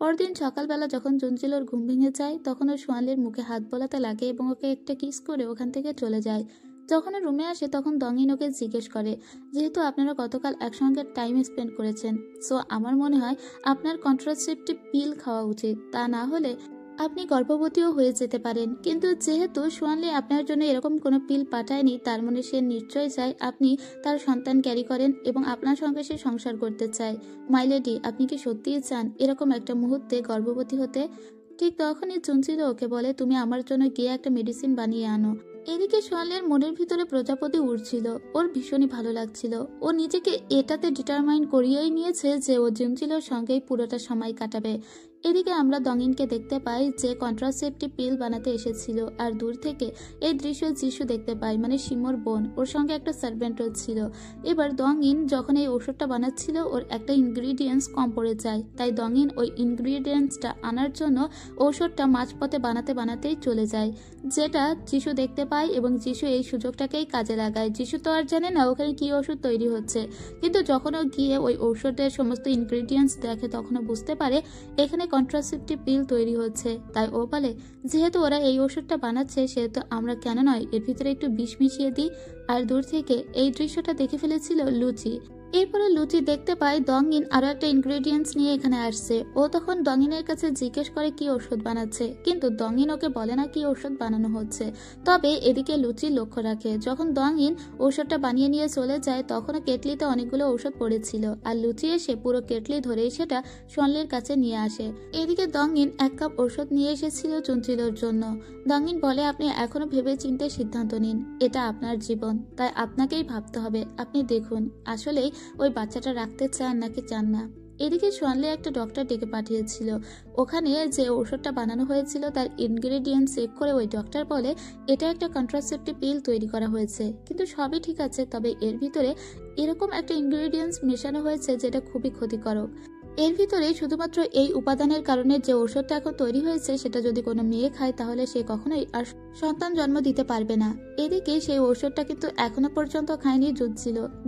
পরদিন সকালবেলা যখন জুনচিলোর ঘুম ভেঙে যায় তখন ও সোয়ালির মুখে হাত বোলাতে লাগে এবং ওকে একটা কিস করে ওখান থেকে চলে যায়। যখন ও রুমে আসে তখন দঙিন ওকে জিজ্ঞেস করে, যেহেতু আপনারা গতকাল একসঙ্গে টাইম স্পেন্ড করেছেন, সো আমার মনে হয় আপনার কন্ট্রাসেপটিভ পিল খাওয়া উচিত, তা না হলে আপনি গর্ভবতীও হয়ে যেতে পারেন। কিন্তু যেহেতু সোয়ানলি আপনার জন্য এরকম কোনো পিল পাঠায়নি, তার মানে সে নিশ্চয়ই চায় আপনি তার সন্তান ক্যারি করেন এবং আপনার সঙ্গে সে সংসার করতে চায়। মাইলেডি, আপনি কি সত্যিই চান এরকম একটা মুহূর্তে গর্ভবতী হতে? ঠিক তখনই চুনচিল ওকে বলে, তুমি আমার জন্য গিয়ে একটা মেডিসিন বানিয়ে আনো। এদিকে সোয়ালের মনের ভিতরে প্রজাপতি উড়ছিল, ওর ভীষণই ভালো লাগছিল। ও নিজেকে এটাতে ডিটারমাইন করিয়েই নিয়েছে যে ও জুনচিলোর সঙ্গেই পুরোটা সময় কাটাবে। এদিকে আমরা দঙিনকে দেখতে পাই যে কন্ট্রাসেপটিভ পিল বানাতে এসেছিল, আর দূর থেকে এই দৃশ্য যিশু দেখতে পাই, মানে শিমোর বোন, ওর সঙ্গে একটা সার্ভেন্টও ছিল। এবার দঙিন যখন এই ওষুধটা বানাচ্ছিল ওর একটা ইনগ্রিডিয়েন্টস কম পড়ে যায়, তাই দঙিন ওই ইনগ্রিডিয়েন্টসটা আনার জন্য ঔষধটা মাঝপথে বানাতে বানাতেই চলে যায়, যেটা যিশু দেখতে পায় এবং যিশু এই সুযোগটাকেই কাজে লাগায়। যিশু তো আর জানে না ওখানে কি ওষুধ তৈরি হচ্ছে, কিন্তু যখন ও গিয়ে ওই ঔষধের সমস্ত ইনগ্রিডিয়েন্টস দেখে তখন ও বুঝতে পারে এখানে কন্ট্রাসেপটিভ পিল তৈরি হচ্ছে। তাই ও বলে, যেহেতু ওরা এই ওষুধটা বানাচ্ছে সেহেতু আমরা কেন নয় এর ভিতরে একটু বিষ মিশিয়ে দিই। আর দূর থেকে এই দৃশ্যটা দেখে ফেলেছিল লুচি। এরপরে লুচি দেখতে পায় দঙিন আরো একটা ইনগ্রেডিয়েন্টস নিয়ে এখানে আসছে। ও তখন দঙিনের কাছে জিজ্ঞেস করে কি ওষুধ বানাচ্ছে, কিন্তু দঙিন ওকে বলে না কি ওষুধ বানানো হচ্ছে। তবে এদিকে লুচি লক্ষ্য রাখে, যখন দঙিন ঔষধটা বানিয়ে নিয়ে চলে যায় তখনও কেটলিতে অনেকগুলো ঔষধ পড়েছিল, আর লুচি এসে পুরো কেটলি ধরেই সেটা সোয়ানলির কাছে নিয়ে আসে। এদিকে দঙিন 1 কাপ ওষুধ নিয়ে এসেছিল চুনচিলোর জন্য। দঙিন বলে, আপনি এখনো ভেবে চিন্তে সিদ্ধান্ত নিন, এটা আপনার জীবন, তাই আপনাকেই ভাবতে হবে। আপনি দেখুন আসলেই ওই বাচ্চাটা রাখতে চান নাকি চান না। এদিকে সোয়ানলি একটা ডক্টর ডেকে পাঠিয়েছিল। ওখানে যে ওষুধটা বানানো হয়েছিল তার ইনগ্রেডিয়েন্ট চেক করে ওই ডক্টর বলে এটা একটা কন্ট্রাসেপটিভ পিল তৈরি করা হয়েছে, কিন্তু সবই ঠিক আছে, তবে এর ভিতরে এরকম একটা ইনগ্রেডিয়েন্টস মেশানো হয়েছে যেটা খুবই ক্ষতিকারক। এর ভিতরে শুধুমাত্র এই উপাদানের কারণে যে ওষুধটা এখন তৈরি হয়েছে সেটা যদি কোনো মেয়ে খায় তাহলে সে কখনোই আর সন্তান জন্ম দিতে পারবে না। এদিকে সেই ওষুধটা কিন্তু এখনো পর্যন্ত খায়নি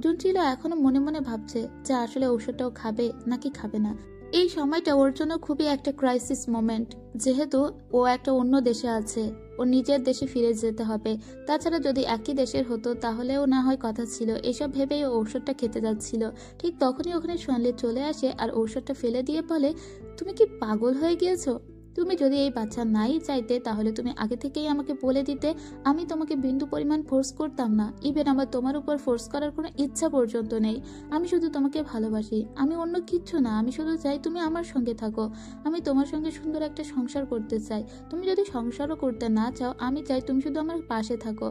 জুনচিলো এখনো মনে মনে ভাবছে যে আসলে ওষুধটাও খাবে নাকি খাবে না। এই সময়টা ওর জন্য খুবই একটা ক্রাইসিস মোমেন্ট, যেহেতু ও একটা অন্য দেশে আছে, ও নিজের দেশে ফিরে যেতে হবে। তাছাড়া যদি একই দেশের হতো তাহলেও না হয় কথা ছিল। এসব ভেবেই ও ঔষধটা খেতে যাচ্ছিল। ঠিক তখনই ওখানে সোয়ানলি চলে আসে আর ঔষধটা ফেলে দিয়ে বলে, তুমি কি পাগল হয়ে গিয়েছো? তুমি যদি এই বাচ্চা নাই চাইতে তাহলে তুমি আগে থেকেই আমাকে বলে দিতে, আমি তোমাকে বিন্দু পরিমাণ ফোর্স করতাম না। ইভেন আমার তোমার উপর ফোর্স করার কোনো ইচ্ছা পর্যন্ত নেই। আমি শুধু তোমাকে ভালোবাসি, আমি অন্য কিচ্ছু না। আমি শুধু চাই তুমি আমার সঙ্গে থাকো, আমি তোমার সঙ্গে সুন্দর একটা সংসার করতে চাই। তুমি যদি সংসারও করতে না চাও, আমি চাই তুমি শুধু আমার পাশে থাকো।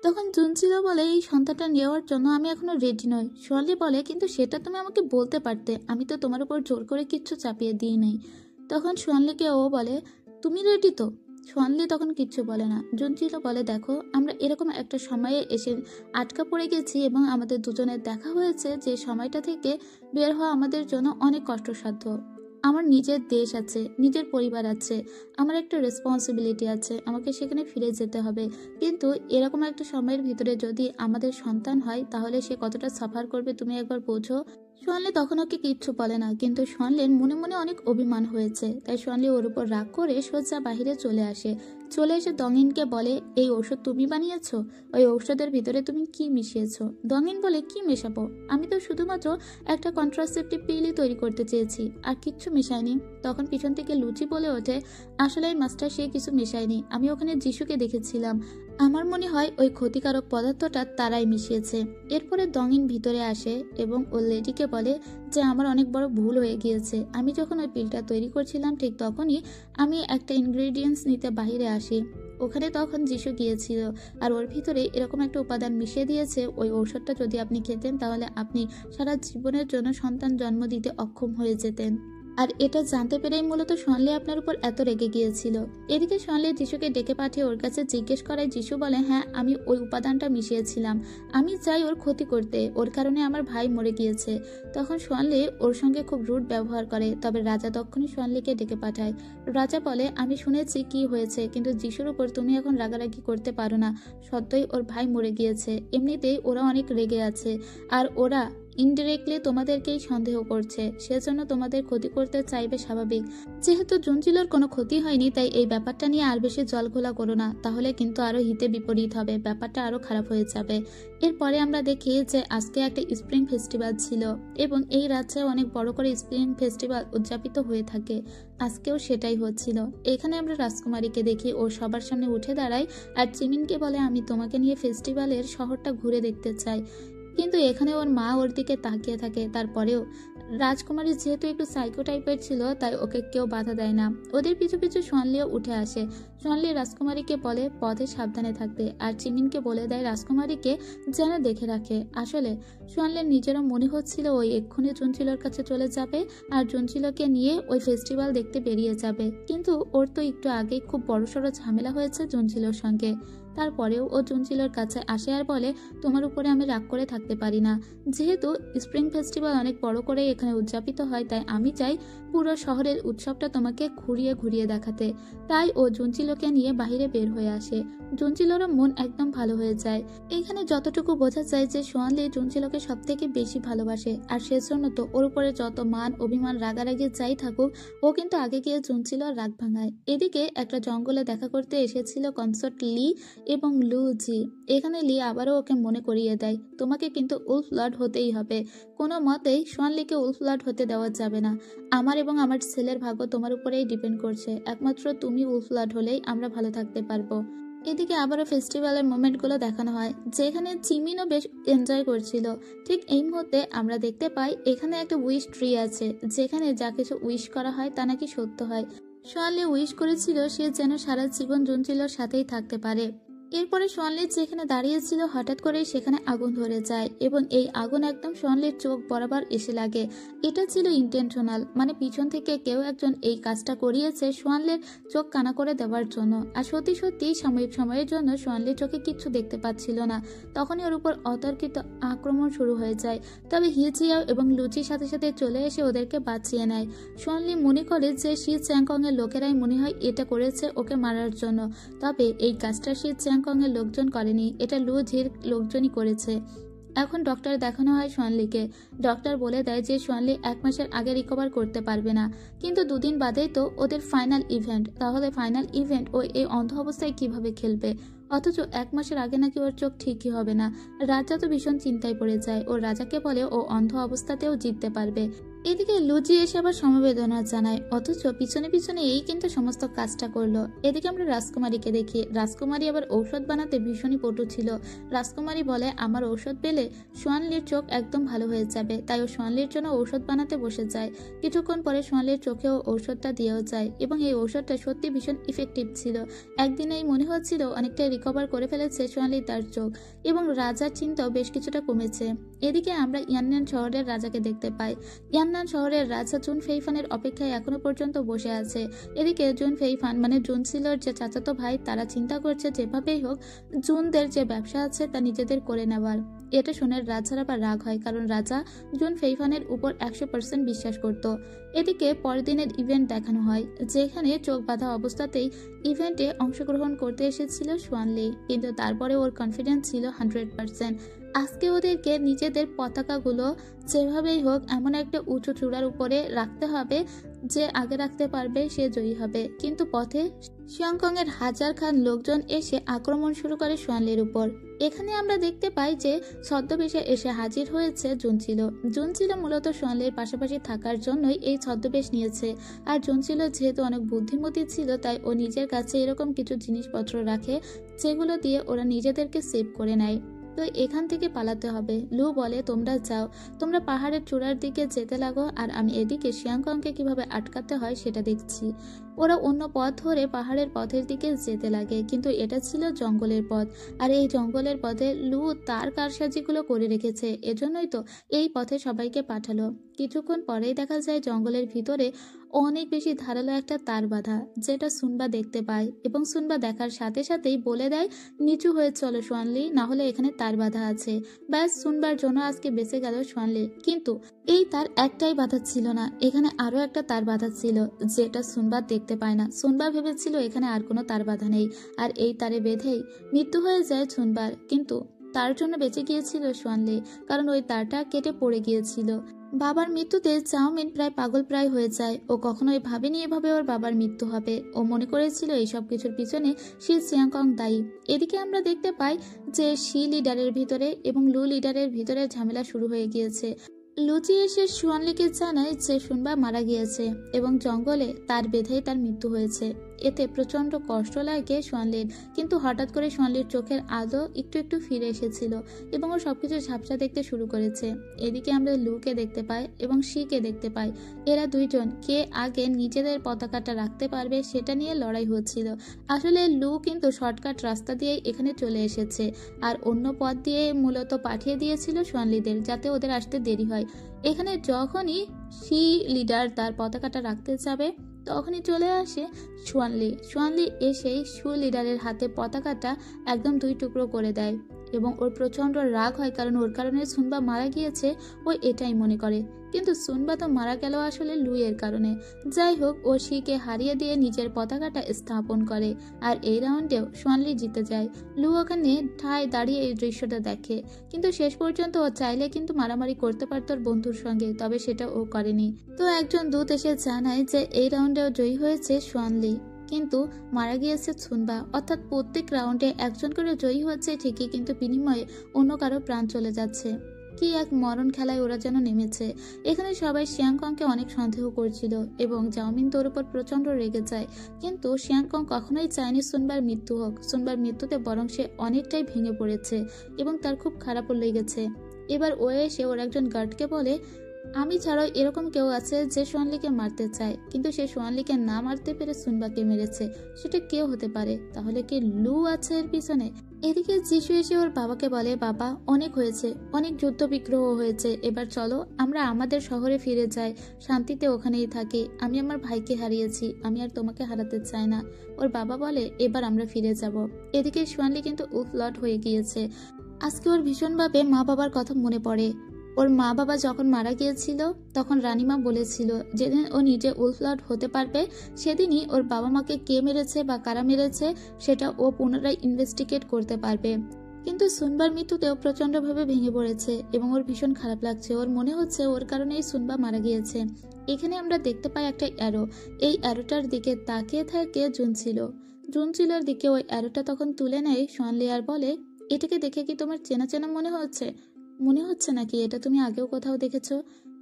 তখন জুনচিলো বলে, এই সন্তানটা নেওয়ার জন্য আমি এখনো রেডি নই। সোয়ালি বলে, কিন্তু সেটা তুমি আমাকে বলতে পারতে, আমি তো তোমার উপর জোর করে কিচ্ছু চাপিয়ে দিই নাই। তখন সোয়ানলিকে ও বলে, তুমি রেডি তো? সোয়ানলি তখন কিচ্ছু বলে না। জুনচিলো বলে, দেখো আমরা এরকম একটা সময়ে এসে আটকা পড়ে গেছি এবং আমাদের দুজনের দেখা হয়েছে যে সময়টা থেকে বের হওয়া আমাদের জন্য অনেক কষ্টসাধ্য। আমার নিজের দেশ আছে, নিজের পরিবার আছে, আমার একটা রেসপন্সিবিলিটি আছে, আমাকে সেখানে ফিরে যেতে হবে। কিন্তু এরকম একটা সময়ের ভিতরে যদি আমাদের সন্তান হয় তাহলে সে কতটা সাফার করবে তুমি একবার বোঝো। সোয়ানলি তখন ওকে কিচ্ছু বলে না, কিন্তু সোয়ানলির মনে মনে অনেক অভিমান হয়েছে, তাই সোয়ানলি ওর উপর রাগ করে সোজা বাহিরে চলে এসে দঙিনকে বলে, এই ঔষধ তুমি বানিয়েছো? ওই ঔষধের ভিতরে তুমি কি মিশিয়েছো? দঙিন বলে, কি মেশাবো? আমি তো শুধুমাত্র একটা কন্ট্রাসেপটিভ পিলই তৈরি করতে চেয়েছি, আর কিচ্ছু মেশাইনি। তখন পিছন থেকে লুচি বলে ওঠে, আসলে এই মাস্টার সে কিছু মেশায়নি, আমি ওখানে যিশুকে দেখেছিলাম, আমার মনে হয় ওই ক্ষতিকারক পদার্থটা তারাই মিশিয়েছে। এরপরে দঙিন ভিতরে আসে এবং ও লেডিকে বলে যে আমার অনেক বড় ভুল হয়ে গিয়েছে। আমি যখন ওই পিলটা তৈরি করছিলাম ঠিক তখনই আমি একটা ইনগ্রেডিয়েন্টস নিতে বাহিরে আসি। ওখানে তখন যিশু গিয়েছিল আর ওর ভিতরে এরকম একটা উপাদান মিশিয়ে দিয়েছে। ওই ঔষধটা যদি আপনি খেতেন তাহলে আপনি সারা জীবনের জন্য সন্তান জন্ম দিতে অক্ষম হয়ে যেতেন। আর এটা জানতে পেরেই মূলত সোয়ানলি আপনার উপর এত রেগে গিয়েছিল। এদিকে সোয়ানলি যিশুকে ডেকে পাঠিয়ে ওর কাছে জিজ্ঞেস করায় যিশু বলে, হ্যাঁ আমি ওই উপাদানটা মিশিয়েছিলাম, আমি চাই ওর ক্ষতি করতে, ওর কারণে আমার ভাই মরে গিয়েছে। তখন সোয়ানলি ওর সঙ্গে খুব রুড ব্যবহার করে। তবে রাজা তখনই সোয়ানলিকে ডেকে পাঠায়। রাজা বলে, আমি শুনেছি কি হয়েছে, কিন্তু যিশুর উপর তুমি এখন রাগারাগি করতে পারো না, সত্যই ওর ভাই মরে গিয়েছে, এমনিতেই ওরা অনেক রেগে আছে, আর ওরা ইনডিরেক্টলি তোমাদেরকেই সন্দেহ করছে, সেজন্য তোমাদের ক্ষতি করতে চাইবে স্বাভাবিক। যেহেতু জুনচিলোর কোনো ক্ষতি হয়নি, তাই এই ব্যাপারটা নিয়ে আর বেশি জলঘোলা করো না, তাহলে কিন্তু আরো হিতে বিপরীত হবে, ব্যাপারটা আরো খারাপ হয়ে যাবে। এরপরে আমরা দেখি যে আজকে একটা স্প্রিং ফেস্টিভ্যাল ছিল এবং এই রাজ্যে অনেক বড় করে স্প্রিং ফেস্টিভ্যাল উদযাপিত হয়ে থাকে। আজকেও সেটাই হচ্ছিল। এখানে আমরা রাজকুমারীকে দেখি, ও সবার সামনে উঠে দাঁড়ায় আর জিমিনকে বলে, আমি তোমাকে নিয়ে ফেস্টিভ্যালের শহরটা ঘুরে দেখতে চাই। কিন্তু এখানে ওর মা ওর দিকে তাকিয়ে থাকে। তারপরেও রাজকুমারী যেহেতু একটু সাইকো টাইপের ছিল, তাই ওকে কেউ বাধা দেয় না। ওদের পিছু পিছু সোয়ানলিও উঠে আসে। সোয়ানলি রাজকুমারীকে বলে পথে সাবধানে থাকতে, আর চিমিনকে বলে দেয় রাজকুমারীকে যেন দেখে রাখে। আসলে সোয়ানলির নিজেরও মনে হচ্ছিল ওই এক্ষুনি জুনচিলোর কাছে চলে যাবে আর জুনচিলোকে নিয়ে ওই ফেস্টিভ্যাল দেখতে বেরিয়ে যাবে, কিন্তু ওর তো একটু আগেই খুব বড়সড় ঝামেলা হয়েছে জুনচিলোর সঙ্গে। তারপরেও ও জুনচিলোর কাছে আসে আর বলে, তোমার উপরে আমি রাগ করে থাকতে পারি না। যেহেতু স্প্রিং ফেস্টিভ্যাল অনেক বড় করে এখানে উদযাপিত হয়, তাই আমি চাই পুরো শহরের উৎসবটা তোমাকে ঘুরিয়ে ঘুরিয়ে দেখাতে। তাই ও জুনচিলোকে নিয়ে বাইরে বের হয়ে আসে। জুনচিলোরও মন একদম ভালো হয়ে যায়। এখানে যতটুকু বোঝা যায় যে সোয়ানলি জুনচিলোকে সব থেকে বেশি ভালোবাসে, আর সেজন্য তো ওর উপরে যত মান অভিমান রাগারাগি যাই থাকুক, ও কিন্তু আগে গিয়ে জুনচিলোর রাগ ভাঙায়। এদিকে একটা জঙ্গলে দেখা করতে এসেছিল কনসার্ট লি এবং লু জি। এখানে লি আবারও ওকে মনে করিয়ে দেয়, তোমাকে কিন্তু উলফ লর্ড হতেই হবে, কোনো মতেই সোয়ানলিকে উলফ লর্ড হতে দেওয়া যাবে না। আমার এবং আমার ছেলের ভাগ্য তোমার উপরেই ডিপেন্ড করছে, একমাত্র তুমি উলফ লর্ড হলেই আমরা ভালো থাকতে পারবো। এদিকে আবারও ফেস্টিভ্যালের মোমেন্টগুলো দেখানো হয়, যেখানে চিমিনও বেশ এনজয় করছিল। ঠিক এই মুহূর্তে আমরা দেখতে পাই এখানে একটা উইশ ট্রি আছে, যেখানে যা কিছু উইশ করা হয় তা নাকি সত্য হয়। সোয়ানলি উইশ করেছিল সে যেন সারা জীবন জুনচিলোর সাথেই থাকতে পারে। এরপরে সোয়ানলির যেখানে দাঁড়িয়েছিল হঠাৎ করেই সেখানে আগুন ধরে যায় এবং এই আগুন একদম সোয়ানলির চোখ বরাবর এসে লাগে। এটা ছিল ইন্টেনশনাল, মানে পিছন থেকে কেউ একজন এই কাজটা করিয়েছে সোয়ানলির চোখ কানা করে দেওয়ার জন্য। আর সত্যি সত্যি সাময়িক সময়ের জন্য সোয়ানলির চোখে কিচ্ছু দেখতে পাচ্ছিল না। তখনই ওর উপর অতর্কিত আক্রমণ শুরু হয়ে যায়। তবে হিজিয়াও এবং লুচির সাথে সাথে চলে এসে ওদেরকে বাঁচিয়ে নেয়। সোয়ানলি মনে করে যে শি চ্যাংকং এর লোকেরাই মনে হয় এটা করেছে ওকে মারার জন্য। তবে এই কাজটা শি চ্যাংকং এর লোকজন করেনি, এটা লু ঝির লোকজনই করেছে। এখন ডক্টর দেখানো হয় সোয়ানলিকে। ডক্টর বলে দেয় যে সোয়ানলি 1 মাসের আগে রিকভার করতে পারবে না, কিন্তু 2 দিন বাদেই তো ওদের ফাইনাল ইভেন্ট। তাহলে ফাইনাল ইভেন্ট ও এই অন্ধ অবস্থায় কিভাবে খেলবে? অথচ 1 মাসের আগে নাকি ওর চোখ ঠিকই হবে না। রাজা তো ভীষণ চিন্তায় পড়ে যায়। ও রাজাকে বলে ও অন্ধ অবস্থাতেও জিততে পারবে। এদিকে লুচি এসে আবার সমবেদনা জানায়, অথচ পিছনে পিছনে এই কিন্তু সমস্ত কাজটা করলো। এদিকে আমরা রাজকুমারীকে দেখি। রাজকুমারী আবার ঔষধ বানাতে ভীষণই পটু ছিল। রাজকুমারী বলে, আমার ঔষধ পেলে সোয়ানলির চোখ একদম ভালো হয়ে যাবে। তাই ও সোয়ানলির জন্য ঔষধ বানাতে বসে যায়। কিছুক্ষণ পরে সোয়ানলির চোখেও ঔষধটা দিয়েও যায় এবং এই ঔষধটা সত্যি ভীষণ ইফেক্টিভ ছিল। একদিনেই মনে হচ্ছিল অনেকটাই রিকভার করে ফেলেছে সোয়ানলি তার চোখ, এবং রাজার চিন্তাও বেশ কিছুটা কমেছে। এদিকে আমরা ইয়াননান শহরের রাজাকে দেখতে পাই। ইয়াননান শহরের রাজা জুন ফেইফানের অপেক্ষায় এখনো পর্যন্ত বসে আছে। এদিকে জুন ফেইফান মানে জুনচিলোর যে চাচাতো ভাই, তারা চিন্তা করছে যেভাবেই হোক জুনদের যে ব্যবসা আছে তা নিজেদের করে নেওয়ার। এটা শুনে রাজার আবার রাগ হয়, কারণ রাজা জুন ফেইফানের উপর 100% বিশ্বাস করত। এদিকে পরের দিনের ইভেন্ট দেখানো হয়, যেখানে চোখ বাঁধা অবস্থাতেই ইভেন্টে অংশগ্রহণ করতে এসেছিল সোয়ানলি, কিন্তু তারপরে ওর কনফিডেন্স ছিল 100%। আজকে ওদেরকে নিজেদের পতাকাগুলো যেভাবেই হোক এমন একটা উঁচু চূড়ার উপরে রাখতে হবে যে আগে রাখতে পারবে সে জয়ী হবে। কিন্তু পথে শিয়ংকং এর 1000 খান লোকজন এসে আক্রমণ শুরু করে সোয়ানলির উপর। এখানে আমরা দেখতে পাই যে ছদ্মবেশে এসে হাজির হয়েছে জুনচিলো। জুনচিলো মূলত সোয়ানলির পাশাপাশি থাকার জন্যই এই ছদ্মবেশ নিয়েছে। আর জুনচিলো যেহেতু অনেক বুদ্ধিমতী ছিল, তাই ও নিজের কাছে এরকম কিছু জিনিসপত্র রাখে যেগুলো দিয়ে ওরা নিজেদেরকে সেভ করে নেয়। তো এখান থেকে পালাতে হবে। লু বলে, তোমরা যাও, তোমরা পাহাড়ের চূড়ার দিকে যেতে লাগো, আর আমি এদিকে শিয়াংকংকে কিভাবে আটকাতে হয় সেটা দেখছি। ওরা অন্য পথ ধরে পাহাড়ের পথের দিকে যেতে লাগে, কিন্তু এটা ছিল জঙ্গলের পথ, আর এই জঙ্গলের পথে লু তার কারসাজিগুলো করে রেখেছে। এজন্যই তো এই পথে সবাইকে পাঠালো। কিছুক্ষণ পরেই দেখা যায় জঙ্গলের ভিতরে অনেক বেশি ধারালো একটা তার বাঁধা, যেটা সুনবা দেখতে পায়, এবং সুনবা দেখার সাথে সাথেই বলে দেয়, নিচু হয়ে চলো সোয়ানলি, না হলে এখানে তার বাঁধা আছে। ব্যাস, সুনবার জন্য আজকে বেঁচে গেল সোয়ানলি। কিন্তু এই তার একটাই বাধা ছিল না, এখানে আরো একটা তার বাধা ছিল, যেটা সুনবা দেখতে পায় না। সুনবা ভেবেছিল এখানে আর কোনো তার বাধা নেই, আর এই তারে বেঁধেই মৃত্যু হয়ে যায় সুনবার। কিন্তু তার জন্য বেঁচে গিয়েছিল সোয়ানলি, কারণ ওই তারটা কেটে পড়ে গিয়েছিল। বাবার মৃত্যুতে চাউমিন প্রায় পাগল প্রায় হয়ে যায়। ও কখনোই ভাবেনি এভাবে ওর বাবার মৃত্যু হবে। ও মনে করেছিল এইসব কিছুর পিছনে শি চিয়াংকং দায়ী। এদিকে আমরা দেখতে পাই যে শি লিডারের ভিতরে এবং লু লিডারের ভিতরে ঝামেলা শুরু হয়ে গিয়েছে। লুচি এসে সোয়ানলিকে জানায় যে সুনবা মারা গিয়েছে এবং জঙ্গলে তার বেঁধেই তার মৃত্যু হয়েছে। এতে প্রচন্ড কষ্ট লাগে সোয়ানলির, কিন্তু হঠাৎ করে সোয়ানলির চোখের আলো একটু একটু ফিরে এসেছিল এবং ও সবকিছু ঝাপসা দেখতে শুরু করেছে। এদিকে আমরা লুকে দেখতে পাই এবং শিকে দেখতে পাই। এরা দুইজন কে আগে নিজেদের পতাকাটা রাখতে পারবে সেটা নিয়ে লড়াই হচ্ছিল। আসলে লু কিন্তু শর্টকাট রাস্তা দিয়েই এখানে চলে এসেছে, আর অন্য পথ দিয়ে মূলত পাঠিয়ে দিয়েছিল সোয়ানলিদের, যাতে ওদের আসতে দেরি হয়। এখানে যখনই শি লিডার তার পতাকাটা রাখতে যাবে তখনই চলে আসে সোয়ানলি এসেই শু লিডারের হাতে পতাকাটা একদম 2 টুকরো করে দেয় এবং ওর প্রচন্ড রাগ হয়, কারণ ওর কারণে সুনবা মারা গিয়েছে ও এটাই মনে করে। কিন্তু সুনবা তো মারা গেল আসলে লুইয়ের কারণে। যাই হোক, ও শিকে হারিয়ে দিয়ে নিজের পতাকাটা স্থাপন করে, আর এই রাউন্ডেও সোয়ানলি জিতে যায়। লু ওখানে ঠায় দাঁড়িয়ে এই দৃশ্যটা দেখে, কিন্তু শেষ পর্যন্ত ও চাইলে কিন্তু মারামারি করতে পারত ওর বন্ধুর সঙ্গে, তবে সেটা ও করেনি। তো একজন দূত এসে জানায় যে এই রাউন্ডেও জয়ী হয়েছে সোয়ানলি, কিন্তু মারা গিয়েছে সুনবা। অর্থাৎ প্রত্যেক রাউন্ডে একজন করে জয়ী হচ্ছে ঠিকই, কিন্তু বিনিময়ে অন্য কারো প্রাণ চলে যাচ্ছে। কি এক মরণ খেলায় ওরা যেন নেমেছে। এখানে সবাই শিয়াংকংকে অনেক সন্দেহ করছিল এবং জাওমিন তোর উপর প্রচন্ড রেগে যায়, কিন্তু শিয়াংকং কখনোই চায়নি সুনবার মৃত্যু হোক। সুনবার মৃত্যুতে বরং সে অনেকটাই ভেঙে পড়েছে এবং তার খুব খারাপও লেগেছে। এবার ও এসে ওর একজন গার্ডকে বলে, আমি ছাড়াও এরকম কেউ আছে যে সোয়ানলিকে মারতে চায়, কিন্তু সে সোয়ানলিকে না মারতে পেরে সুনবাকে মেরেছে। সেটা কেউ হতে পারে, তাহলে কি লু আছে এর পিছনে? এদিকে যিশু এসে ওর বাবাকে বলে, বাবা অনেক হয়েছে, অনেক যুদ্ধ বিগ্রহ হয়েছে, এবার চলো আমরা আমাদের শহরে ফিরে যাই, শান্তিতে ওখানেই থাকি। আমি আমার ভাইকে হারিয়েছি, আমি আর তোমাকে হারাতে চাই না। ওর বাবা বলে, এবার আমরা ফিরে যাব। এদিকে সোয়ানলি কিন্তু উফলট হয়ে গিয়েছে। আজকে ওর ভীষণভাবে মা বাবার কথা মনে পড়ে। ওর মা বাবা যখন মারা গিয়েছিল তখন রানীমা বলেছিল যেদিন ও নিজে উলফ্লট হতে পারবে সেদিনই ওর বাবা মাকে কে মেরেছে বা কারা মেরেছে সেটা ও পুনরায় ইনভেস্টিগেট করতে পারবে। কিন্তু সুনবার মৃত্যুতেও প্রচন্ডভাবে ভেঙে পড়েছে এবং ওর ভীষণ খারাপ লাগছে। ওর মনে হচ্ছে ওর কারণেই সুনবা মারা গিয়েছে। এখানে আমরা দেখতে পাই একটা অ্যারো। এই অ্যারোটার দিকে তাকিয়ে থাকে জুনচিলোর দিকে ওই অ্যারোটা তখন তুলে নেয় সোয়ানলি আর বলে, এটাকে দেখে কি তোমার চেনা চেনা মনে হচ্ছে নাকি এটা তুমি আগেও কোথাও দেখেছো?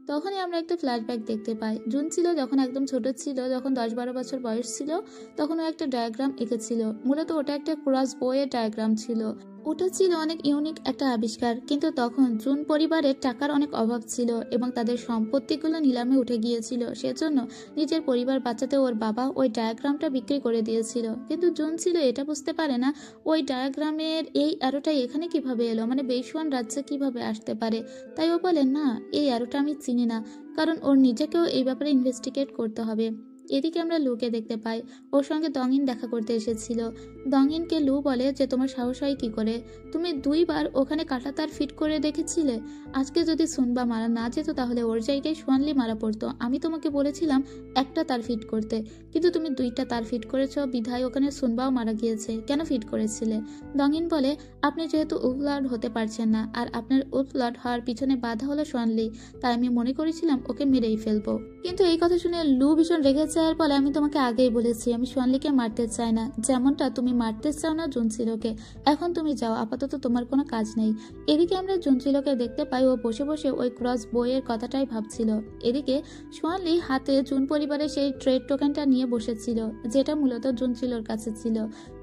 তখনই আমরা একটা ফ্ল্যাশব্যাক দেখতে পাই। জুনচিলো যখন একদম ছোট ছিল, যখন 10-12 বছর বয়স ছিল, তখন ও একটা ডায়াগ্রাম এঁকেছিল। মূলত ওটা একটা ক্রস বইয়ের ডায়াগ্রাম ছিল। ওটা ছিল অনেক ইউনিক একটা আবিষ্কার, কিন্তু তখন জুন পরিবারের টাকার অনেক অভাব ছিল এবং তাদের সম্পত্তিগুলো নিলামে উঠে গিয়েছিল। সেজন্য নিজের পরিবার বাঁচাতে ওর বাবা ওই ডায়াগ্রামটা বিক্রি করে দিয়েছিল। কিন্তু জুন ছিল এটা বুঝতে পারে না ওই ডায়াগ্রামের এই অ্যারোটাই এখানে কিভাবে এলো, মানে বেইসুয়ান রাজ্যে কিভাবে আসতে পারে। তাই ও বলে, না এই অ্যারোটা আমি চিনি না, কারণ ওর নিজেকেও এই ব্যাপারে ইনভেস্টিগেট করতে হবে। এদিকে আমরা লুকে দেখতে পাই, ওর সঙ্গে দংইন দেখা করতে এসেছিল। দংইনকে লু বলে যে তোমার সাহস হয় কি করে, তুমি 2 বার ওখানে কাঁটা তার ফিট করে দেখেছিলে। আজকে যদি সুনবা মারা না যেত তাহলে ওর জায়গায় সোয়ানলি মারা পড়তো। আমি তোমাকে বলেছিলাম একটা তার ফিট করতে, কিন্তু তুমি 2টা তার ফিট করেছো, বিধায় ওখানে সুনবাও মারা গিয়েছে। কেন ফিট করেছিলে? দংইন বলে, আপনি যেহেতু উলফ্লট হতে পারছেন না আর আপনার উলফ্লট হওয়ার পিছনে বাধা হলো সোয়ানলি, তাই আমি মনে করেছিলাম ওকে মেরেই ফেলবো। কিন্তু এই কথা শুনে লু ভীষণ রেগে যায় আর বলে, আমি তোমাকে আগেই বলেছি আমি সোয়ানলিকে মারতে চাই না, যেমনটা তুমি মারতে চাও না জুনচিলোকে। এখন তুমি যাও, আপাতত তোমার কোনো কাজ নেই। এদিকে আমরা জুনচিলোকে দেখতে পাই ও বসে বসে ওই ক্রস বইয়ের কথাটাই ভাবছিল। এদিকে সোয়ানলি হাতে জুন পরিবারের সেই ট্রেড টোকেনটা নিয়ে বসেছিল, যেটা মূলত জুনচিলোর কাছে ছিল।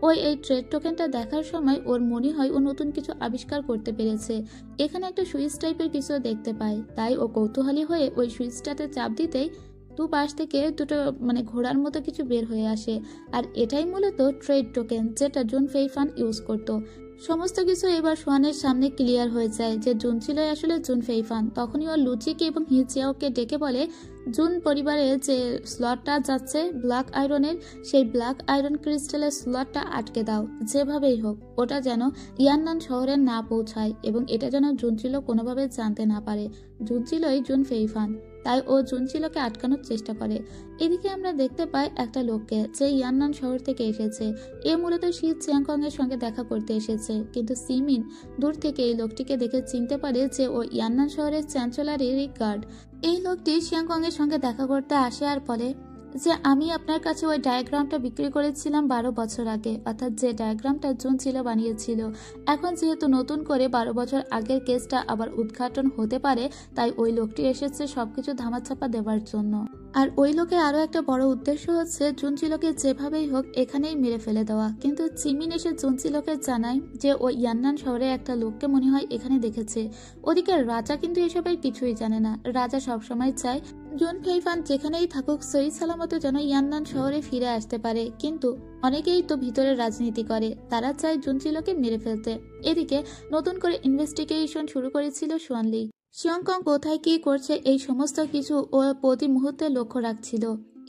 ওই এই ট্রেড টোকেনটা দেখার সময় ওর মনে হয় ও নতুন কিছু আবিষ্কার করতে পেরেছে। এখানে একটা সুইচ টাইপের কিছু দেখতে পায়, তাই ও কৌতূহলী হয়ে ওই সুইচটাতে চাপ দিতেই পাশ থেকে দুটো ঘোড়ার মতো কিছু বের হয়ে আসে। আর এটাই মূলত ট্রেড টোকেন, যেটা জুন ফেইফান ইউজ করত। সমস্ত কিছু এবার সোয়ানের সামনে ক্লিয়ার হয়ে যায় যে জুনচিলোই আসলে জুন ফেইফান। তখনই ও লুচিকে এবং হিচিয়াওকে ডেকে বলে, জুন পরিবারের যে স্লটটা যাচ্ছে ব্ল্যাক আয়রনের, সেই ব্ল্যাক আয়রন ক্রিস্টালের স্লটটা আটকে দাও, যেভাবেই হোক ওটা যেন ইয়াননান শহরে না পৌঁছায় এবং এটা যেন জুনচিলো কোনোভাবে জানতে না পারে। জুনচিলোই জুন ফেইফান। তাই ও জুনচিলোকে আটকানোর চেষ্টা করে। এদিকে আমরা দেখতে পাই একটা লোককে, যে ইয়াননান শহর থেকে এসেছে। এ মূলত শি চিয়াংকং এর সঙ্গে দেখা করতে এসেছে, কিন্তু সিমিন দূর থেকে এই লোকটিকে দেখে চিনতে পারে যে ও ইয়াননান শহরের চ্যান্সেলরেরই গার্ড। এই লোকটি চিয়াংকং এর সঙ্গে দেখা করতে আসে আর বলে যে আমি আপনার কাছে ওই ডায়াগ্রামটা বিক্রি করেছিলাম 12 বছর আগে, অর্থাৎ যে ডায়াগ্রামটা জুনচিলো বানিয়েছিল। এখন যেহেতু নতুন করে 12 বছর আগের কেসটা আবার উদ্ঘাটন হতে পারে, তাই ওই লোকটি এসেছে সবকিছু ধামাচাপা দেওয়ার জন্য। আর ওই লোকের আরো একটা বড় উদ্দেশ্য হচ্ছে জুনচিলোকে যেভাবেই হোক এখানেই মেরে ফেলে দেওয়া। কিন্তু চিমিন এসে জুনচিলোকে জানায় যে ওই ইয়াননান শহরে একটা লোককে মনে হয় এখানে দেখেছে। ওদিকে রাজা কিন্তু এসবের কিছুই জানে না। রাজা সবসময় চায় জুন ফেইফান যেখানেই থাকুক সহি সালামত যেন ইয়াননান শহরে ফিরে আসতে পারে, কিন্তু অনেকেই তো ভিতরে রাজনীতি করে, তারা চায় জুনচিলোকে মেরে ফেলতে। এদিকে নতুন করে ইনভেস্টিগেশন শুরু করেছিল সোয়ানলি। চিয়াংকং কোথায় কি করছে এই সমস্ত কিছু ও প্রতি মুহূর্তে লক্ষ্য রাখছিল।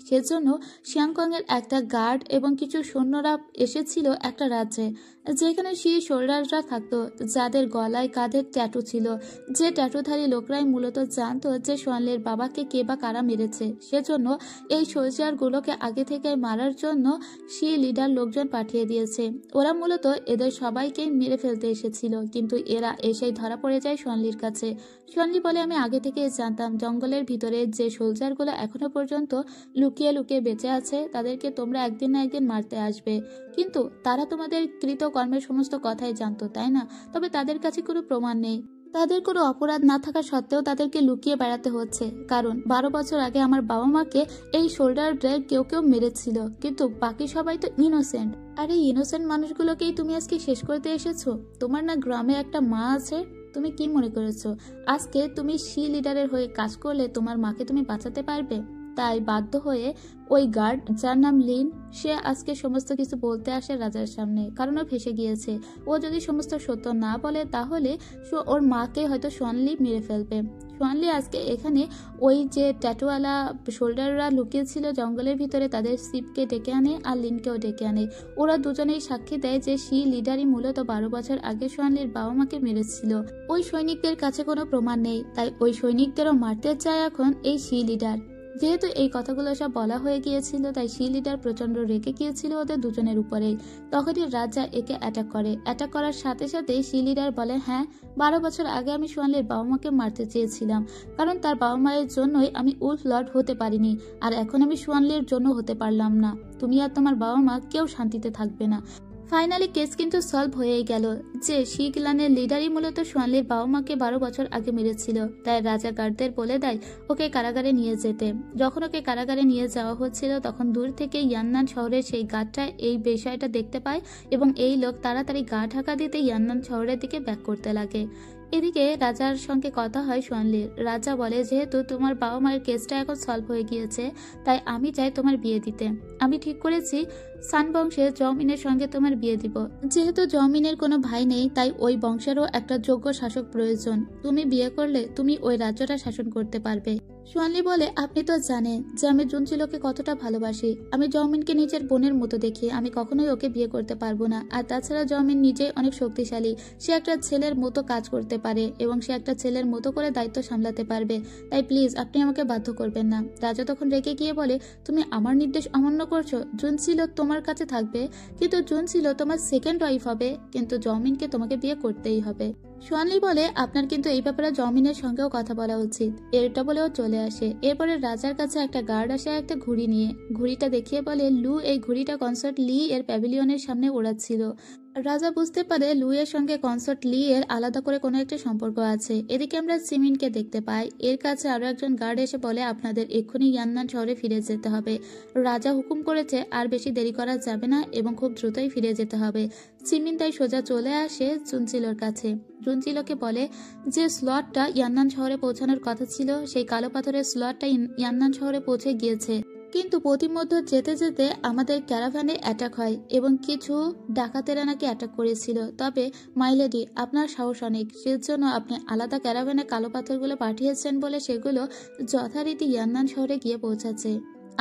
সেজন্য চিয়াংকং এর একটা গার্ড এবং কিছু সৈন্যরা এসেছিল একটা রাজ্যে, যেখানে সেই সোল্ডাররা থাকতো, যাদের গলায় কাঁধে ট্যাটু ছিল। যে ট্যাটুধারী লোকরাই মূলত জানতো যে সোয়ানলির বাবাকে কে বা কারা মেরেছে। সেজন্য এই সোলজারগুলোকে আগে থেকে মারার জন্য সেই লিডার লোকজন পাঠিয়ে দিয়েছে। ওরা মূলত এদের সবাইকে মেরে ফেলতে এসেছিল, কিন্তু এরা এসেই ধরা পড়ে যায় সোয়ানলির কাছে। সোয়ানলি বলে আমি আগে থেকে জানতাম জঙ্গলের ভিতরে যে সোলজারগুলো এখনো পর্যন্ত লুকিয়ে লুকিয়ে বেঁচে আছে তাদেরকে তোমরা একদিন না একদিন মারতে আসবে, কিন্তু তারা তোমাদের কৃতকর্মের সমস্ত কথাই জানতো, তাই না? তবে তাদের কাছে কোনো প্রমাণ নেই। তাদের কোনো অপরাধ না থাকা সত্ত্বেও তাদেরকে লুকিয়ে বেড়াতে হচ্ছে, কারণ 12 বছর আগে আমার বাবা মাকে এই শোল্ডারদের কেউ কেউ মেরেছিল, কিন্তু বাকি সবাই তো ইনোসেন্ট। আর এই ইনোসেন্ট মানুষগুলোকেই তুমি আজকে শেষ করতে এসেছো? তোমার না গ্রামে একটা মা আছে? তুমি কি মনে করেছো আজকে তুমি সি লিডারের হয়ে কাজ করলে তোমার মাকে তুমি বাঁচাতে পারবে? তাই বাধ্য হয়ে ওই গার্ড, যার নাম লিন, সে আজকে সমস্ত কিছু বলতে আসে রাজার সামনে, কারণ ও ফেসে গিয়েছে। ও যদি সমস্ত সত্য না বলে তাহলে ওর মাকে হয়তো সোয়ানলি মেরে ফেলবে। সোয়ানলি আজকে এখানে ওই যে ট্যাটুওয়ালা শোল্ডাররা লুকিয়েছিল জঙ্গলের ভিতরে, তাদের শিপকে ডেকে আনে আর লিনকেও ডেকে আনে। ওরা দুজনেই সাক্ষী দেয় যে সেই লিডারই মূলত 12 বছর আগে সোয়ানলির বাবা মাকে মেরেছিল। ওই সৈনিকদের কাছে কোনো প্রমাণ নেই, তাই ওই সৈনিকদেরও মারতে চায় এখন এই সি লিডার। যেহেতু এই কথাগুলো সব বলা হয়ে গিয়েছিল, তাই সি লিডার প্রচন্ড রেগে গিয়েছিল ওদের দুজনের উপরেই। তখনই রাজা একে অ্যাটাক করে। অ্যাটাক করার সাথে সাথে সি লিডার বলে, হ্যাঁ 12 বছর আগে আমি সোয়ানলির বাবা মাকে মারতে চেয়েছিলাম, কারণ তার বাবা মায়ের জন্যই আমি উলফ লর্ড হতে পারিনি, আর এখন আমি সোয়ানলির জন্য হতে পারলাম না। তুমি আর তোমার বাবা মা কেউ শান্তিতে থাকবে না। ফাইনালি কেস কিন্তু সলভ হয়েই গেল যে শি ক্লানের লিডারই মূলত সোয়ানলির বাবা মাকে 12 বছর আগে মেরেছিল। তাই রাজা গার্ডদের বলে দেয় ওকে কারাগারে নিয়ে যেতে। যখন ওকে কারাগারে নিয়ে যাওয়া হচ্ছিল তখন দূর থেকে ইয়াননান শহরের সেই গার্ডটা এই বিষয়টা দেখতে পায় এবং এই লোক তাড়াতাড়ি গা ঢাকা দিতে ইয়াননান শহরের দিকে ব্যাক করতে লাগে। এদিকে রাজার সঙ্গে কথা হয় সোয়ানলির। রাজা বলে, যেহেতু তোমার বাবা মায়ের কেসটা এখন সলভ হয়ে গিয়েছে, তাই আমি চাই তোমার বিয়ে দিতে। আমি ঠিক করেছি সান বংশের জমিনের সঙ্গে তোমার বিয়ে দিব। যেহেতু জমিনের কোনো ভাই নেই, তাই ওই বংশেরও একটা যোগ্য শাসক প্রয়োজন। তুমি বিয়ে করলে তুমি ওই রাজ্যটা শাসন করতে পারবে। সোয়ানলি বলে, আপনি তো জানেন যে আমি জুনচিলোকে কতটা ভালোবাসি। আমি জমিনকে নিজের বোনের মতো দেখি, আমি কখনোই ওকে বিয়ে করতে পারবো না। আর তাছাড়া জমিন নিজে অনেক শক্তিশালী, সে একটা ছেলের মতো কাজ করতে পারে এবং সে একটা ছেলের মতো করে দায়িত্ব সামলাতে পারবে। তাই প্লিজ আপনি আমাকে বাধ্য করবেন না। রাজা তখন রেগে গিয়ে বলে, তুমি আমার নির্দেশ অমান্য করছো? জুনচিলো তোমার কাছে থাকবে, কিন্তু জুনচিলো তোমার সেকেন্ড ওয়াইফ হবে, কিন্তু জমিনকে তোমাকে বিয়ে করতেই হবে। সোয়ানলি বলে, আপনার কিন্তু এই ব্যাপারে জমিনের সঙ্গেও কথা বলা উচিত। এটা বলেও চলে আসে। এরপরে রাজার কাছে একটা গার্ড আসে একটা ঘুড়ি নিয়ে। ঘুড়িটা দেখিয়ে বলে, লু এই ঘুড়িটা কনসার্ট লি এর প্যাভিলিয়নের সামনে ওড়াচ্ছিল। রাজা বুঝতে পারে লু এর সঙ্গে কনসার্ট লি এর আলাদা করে কোনো একটা সম্পর্ক আছে। এদিকে আমরা সিমিনকে দেখতে পাই। এর কাছে আরো একজন গার্ড এসে বলে, আপনাদের এক্ষুনি ইয়াননান শহরে ফিরে যেতে হবে। রাজা হুকুম করেছে আর বেশি দেরি করা যাবে না এবং খুব দ্রুতই ফিরে যেতে হবে। সিমিন তাই সোজা চলে আসে জুনচিলোর কাছে। জুনচিলোকে বলে যে স্লটটা ইয়াননান শহরে পৌঁছানোর কথা ছিল, সেই কালো পাথরের স্লটটা ইয়াননান শহরে পৌঁছে গিয়েছে, কিন্তু প্রতিমধ্যে যেতে যেতে আমাদের ক্যারাভানে অ্যাটাক হয় এবং কিছু ডাকাতেরা নাকি অ্যাটাক করেছিল। তবে মাইলেডি, আপনার সাহস অনেক, সেজন্য আপনি আলাদা ক্যারাভানে কালো পাথরগুলো পাঠিয়েছেন বলে সেগুলো যথারীতি ইয়াননান শহরে গিয়ে পৌঁছাচ্ছে।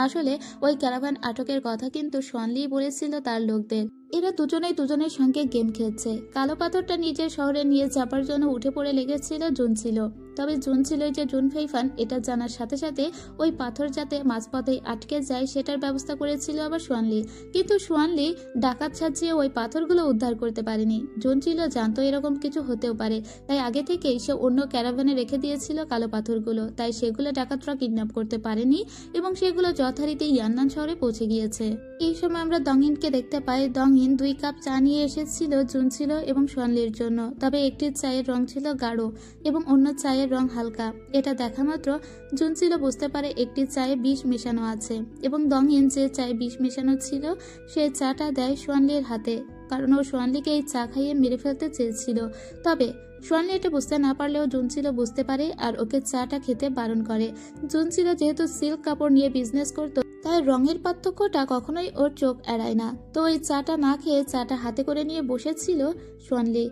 আসলে ওই ক্যারাভান আটকের কথা কিন্তু সোয়ানলি বলেছিল তার লোকদের। এরা দুজনেই দুজনের সঙ্গে গেম খেলছে। কালো পাথরটা নিজের শহরে নিয়ে যাবার জন্য উঠে পড়ে লেগেছিল জুনচিলো। তবে জুন ছিল যে জুন ফেইফান এটা জানার সাথে সাথে ওই পাথর যাতে মাঝপথে আটকে যায় সেটার ব্যবস্থা করেছিল আবার সোয়ানলি। কিন্তু সোয়ানলি ডাকাত সাজিয়ে ওই পাথরগুলো উদ্ধার করতে পারেনি। জুন ছিল জানতো এরকম কিছু হতেও পারে, তাই আগে থেকেই সে অন্য ক্যারাভানে রেখে দিয়েছিল কালো পাথরগুলো, তাই সেগুলো ডাকাতরা কিডন্যাপ করতে পারেনি এবং সেগুলো যথারীতি ইয়ান্নান শহরে পৌঁছে গিয়েছে। এই সময় আমরা দংইনকে দেখতে পাই। দংইন 2 কাপ চা নিয়ে এসেছিল জুন ছিল এবং সোয়ানলির জন্য। তবে একটি চায়ের রং ছিল গাঢ় এবং অন্য চায়ের রং হালকা। এটা দেখা মাত্র জুন ছিল বুঝতে পারে একটি চায়ে বিষ মেশানো আছে এবং দংইন যে চায়ে বিষ মেশানো ছিল সে চাটা দেয় সোয়ানলির হাতে, কারণ ও সোয়ানলিকে এই চা খাইয়ে মেরে ফেলতে চেয়েছিল। তবে সোয়ানলি এটা বুঝতে না পারলেও জুন ছিল বুঝতে পারে আর ওকে চাটা খেতে বারণ করে। জুন ছিল যেহেতু সিল্ক কাপড় নিয়ে বিজনেস করতো, তাই রঙের পার্থক্যটা কখনোই ওর চোখ এড়ায় না। তো ওই চাটা না খেয়ে চাটা হাতে করে নিয়ে বসেছিল সোয়ানলি।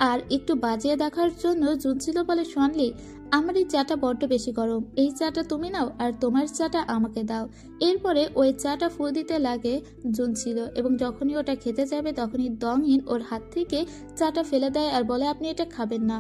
আর একটু বাজিয়ে দেখার জন্য জুন ছিল বলে, সোয়ানলি আমার এই চাটা বড্ড বেশি গরম, এই চাটা তুমি নাও আর তোমার চাটা আমাকে দাও। এরপরে ওই চাটা ফু দিতে লাগে জুন ছিল এবং যখনই ওটা খেতে যাবে তখনই দংইন ওর হাত থেকে চাটা ফেলে দেয় আর বলে, আপনি এটা খাবেন না।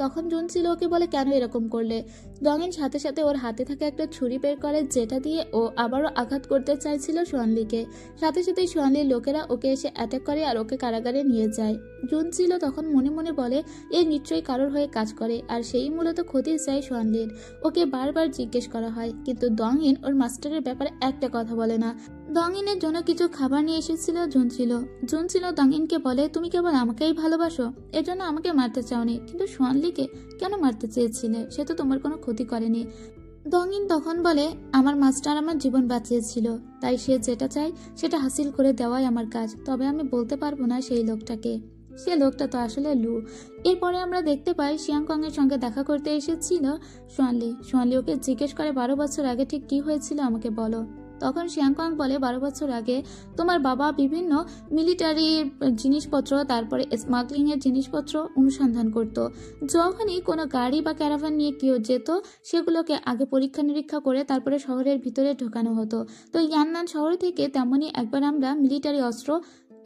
তখন জুন ছিল ওকে বলে, কেন এরকম করলে? দংইন সাথে সাথে ওর হাতে থাকা একটা ছুরি বের করে, যেটা দিয়ে ও আবারও আঘাত করতে চাইছিল সোয়ানলিকে। সাথে সাথে সোয়ানলির লোকেরা ওকে এসে অ্যাটাক করে আর ওকে কারাগারে নিয়ে যায়। জুন ছিল তখন মনে মনে বলে, এ নিশ্চয়ই কারোর হয়ে কাজ করে আর সেই মূলত ক্ষতি চাই সোয়ানলির। ওকে বারবার জিজ্ঞেস করা হয়, কিন্তু দংইন ওর মাস্টারের ব্যাপারে একটা কথা বলে না। দংইনের জন্য কিছু খাবার নিয়ে এসেছিল জুন ছিল দংইনকে বলে, তুমি কেবল আমাকেই ভালোবাসো, এজন্য আমাকে মারতে চাওনি, কিন্তু সোয়ানলিকে কেন মারতে চেয়েছিলে? সে তো তোমার কোনো ক্ষতি করেনি। দংইন তখন বলে, আমার মাস্টার আমার জীবন বাঁচিয়েছিল, তাই সে যেটা চায় সেটা হাসিল করে দেওয়াই আমার কাজ। তবে আমি বলতে পারবো না সেই লোকটাকে, সে লোকটা তো আসলে লু। এরপরে আমরা দেখতে পাই শিয়াংকং এর সঙ্গে দেখা করতে এসেছিল সোয়ানলি ওকে জিজ্ঞেস করে, 12 বছর আগে ঠিক কি হয়েছিল আমাকে বলো। তখন শিয়াংকং বলে, 12 বছর আগে তোমার বাবা বিভিন্ন মিলিটারি জিনিসপত্র তারপরে স্মাগলিং এর জিনিসপত্র অনুসন্ধান করত। যখনই কোনো গাড়ি বা ক্যারাভান নিয়ে কেউ যেত সেগুলোকে আগে পরীক্ষা নিরীক্ষা করে তারপরে শহরের ভিতরে ঢোকানো হতো। তো ইয়ান্নান শহর থেকে তেমনই একবার আমরা মিলিটারি অস্ত্র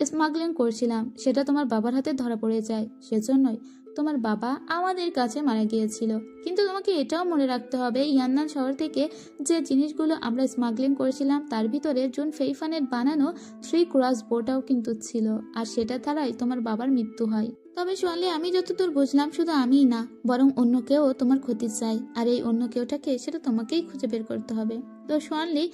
স্মাগলিং করছিলাম, সেটা তোমার বাবার হাতে ধরা পড়ে যায়। সেজন্যই তোমার বাবা আমাদের কাছে মারা গিয়েছিল। কিন্তু তোমাকে এটাও মনে রাখতে হবে, ইয়ান্নান শহর থেকে যে জিনিসগুলো আমরা স্মাগলিং করেছিলাম তার ভিতরে জুন ফেইফানের বানানো 3 ক্রস বোটাও কিন্তু ছিল, আর সেটা দ্বারাই তোমার বাবার মৃত্যু হয়। তবে সোয়ানলি, আমি যতদূর বুঝলাম শুধু আমিই না, বরং অন্য কেউ তোমার ক্ষতি চাই, আর এই অন্য কেউটাকে সেটা তোমাকেই খুঁজে বের করতে হবে। তো সোয়ানলি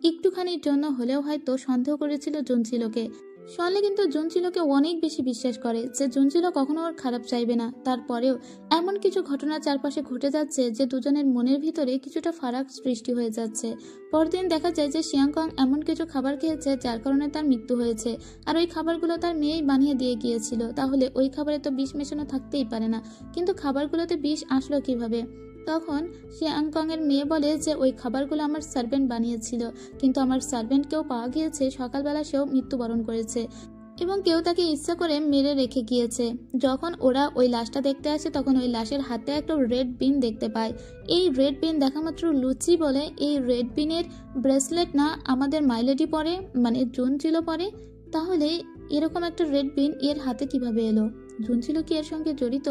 একটুখানির জন্য হলেও হয়তো সন্দেহ করেছিল জুনচিলোকে। সোয়ানলি কিন্তু জুনচিলোকে অনেক বেশি বিশ্বাস করে যে জুনচিলো কখনো ওর খারাপ চাইবে না। তারপরেও এমন কিছু ঘটনা চারপাশে ঘটে যাচ্ছে যে দুজনের মনের ভিতরে কিছুটা ফারাক সৃষ্টি হয়ে যাচ্ছে। পরদিন দেখা যায় যে শিয়াংকং এমন কিছু খাবার খেয়েছে যার কারণে তার মৃত্যু হয়েছে, আর ওই খাবারগুলো তার মেয়েই বানিয়ে দিয়ে গিয়েছিল। তাহলে ওই খাবারে তো বিষ মেশানো থাকতেই পারে না, কিন্তু খাবারগুলোতে বিষ আসলো কিভাবে? তখন শিয়াংকং এর মেয়ে বলে যে ওই খাবারগুলো আমার সার্ভেন্ট বানিয়েছিল, কিন্তু আমার সার্ভেন্টকেও পাওয়া গিয়েছে সকালবেলা সেও মৃত্যুবরণ করেছে এবং কেউ তাকে ইচ্ছা করে মেরে রেখে গিয়েছে। যখন ওরা ওই লাশটা দেখতে আসে তখন ওই লাশের হাতে একটা রেড বিন দেখতে পায়। এই রেড বিন দেখা মাত্র লুচি বলে, এই রেড বিনের ব্রেসলেট না আমাদের মাইলেডি পরে, মানে জুন ছিল পরে, তাহলে এরকম একটা রেড বিন এর হাতে কিভাবে এলো? জুন ছিল কি এর সঙ্গে জড়িত?